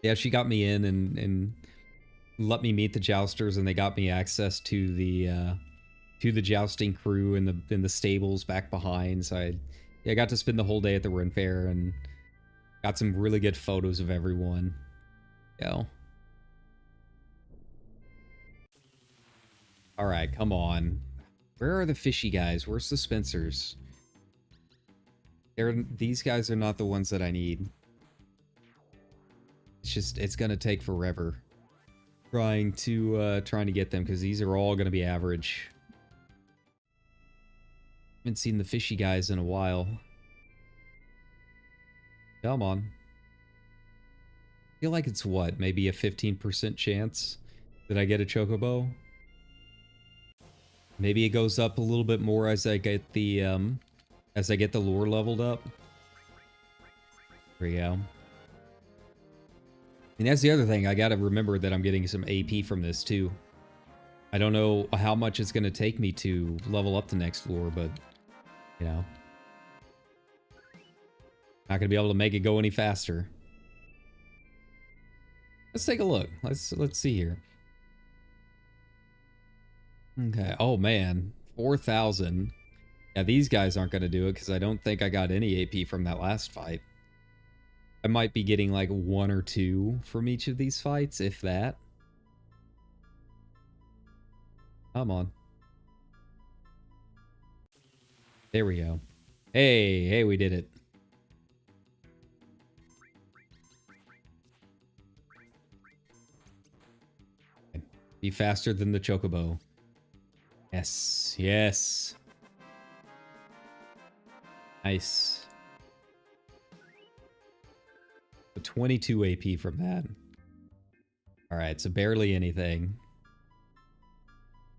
Yeah, she got me in and let me meet the jousters, and they got me access to the jousting crew in the stables back behind. So I got to spend the whole day at the Ren Fair and got some really good photos of everyone. Yeah. All right, come on. Where are the fishy guys? Where's the Spencers? These guys are not the ones that I need. It's gonna take forever trying to get them, because these are all gonna be average. Haven't seen the fishy guys in a while. Come on. I feel like it's what, maybe a 15% chance that I get a chocobo? Maybe it goes up a little bit more as I get the lure leveled up. There we go. And that's the other thing, I gotta remember that I'm getting some AP from this too. I don't know how much it's gonna take me to level up the next lure, but you know, not gonna be able to make it go any faster. Let's take a look. Let's see here. Okay. Oh man, 4,000. Yeah, these guys aren't going to do it because I don't think I got any AP from that last fight. I might be getting like 1 or 2 from each of these fights, if that. Come on. There we go. Hey, we did it. Be faster than the Chocobo. Yes, yes. Nice. The 22 AP from that. Alright, so barely anything.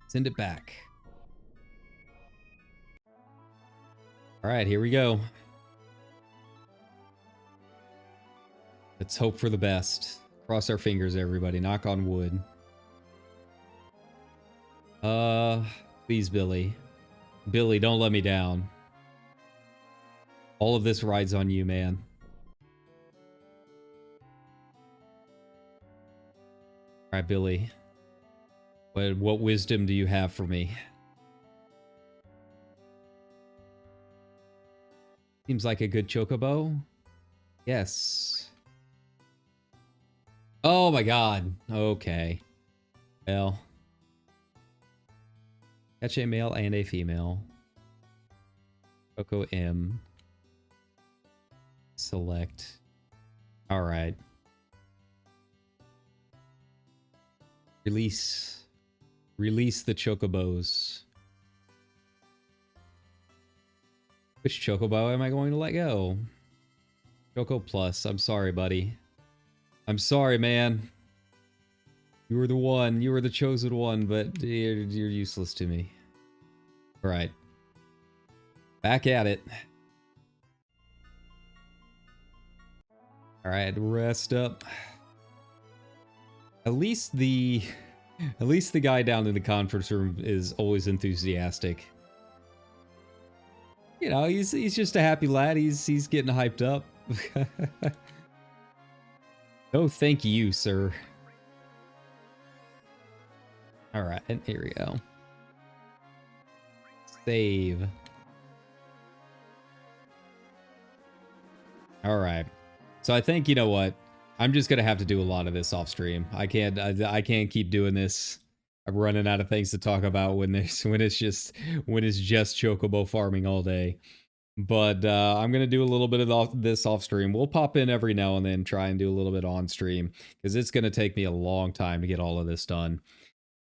Send it back. Alright, here we go. Let's hope for the best. Cross our fingers, everybody. Knock on wood. Please, Billy. Billy, don't let me down. All of this rides on you, man. Alright, Billy. What wisdom do you have for me? Seems like a good chocobo. Yes. Oh my god. Okay. Well. Catch a male and a female. Choco M. Select. Alright. Release. Release the chocobos. Which chocobo am I going to let go? Choco Plus. I'm sorry, buddy. I'm sorry, man. You were the one. You were the chosen one, but you're useless to me. Alright. Back at it. Alright, rest up. At least the guy down in the conference room is always enthusiastic. You know, he's just a happy lad. He's getting hyped up. Oh, thank you, sir. Alright, here we go. Save. Alright. So I think, you know what? I'm just gonna have to do a lot of this off stream. I can't keep doing this. I'm running out of things to talk about when it's just chocobo farming all day. But I'm gonna do a little bit of this off stream. We'll pop in every now and then, try and do a little bit on stream because it's gonna take me a long time to get all of this done.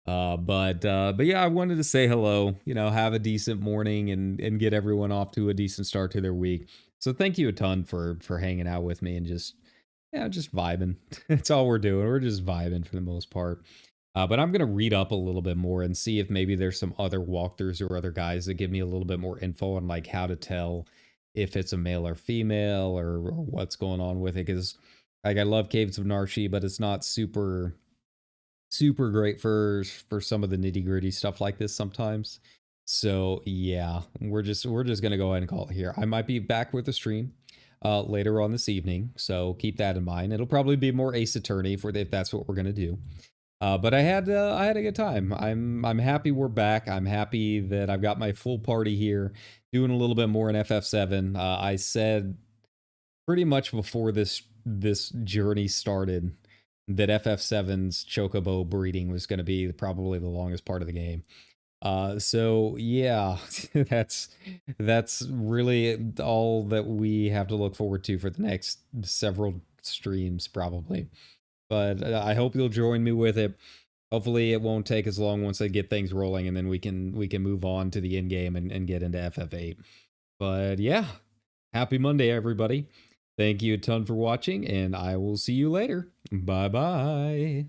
But yeah, I wanted to say hello. You know, have a decent morning and get everyone off to a decent start to their week. So thank you a ton for hanging out with me and just vibing. That's all we're doing. We're just vibing for the most part. But I'm going to read up a little bit more and see if maybe there's some other walkthroughs or other guys that give me a little bit more info on like how to tell if it's a male or female or what's going on with it. Because like I love Caves of Narshi, but it's not super great for some of the nitty gritty stuff like this sometimes. So yeah, we're just gonna go ahead and call it here. I might be back with the stream later on this evening, so keep that in mind. It'll probably be more Ace Attorney if that's what we're gonna do. But I had a good time. I'm happy we're back. I'm happy that I've got my full party here, doing a little bit more in FF7. I said pretty much before this journey started that FF7's chocobo breeding was going to be probably the longest part of the game. So yeah, that's really all that we have to look forward to for the next several streams probably. But I hope you'll join me with it. Hopefully it won't take as long once I get things rolling, and then we can move on to the end game and get into FF8. But yeah, happy Monday, everybody. Thank you a ton for watching, and I will see you later. Bye-bye.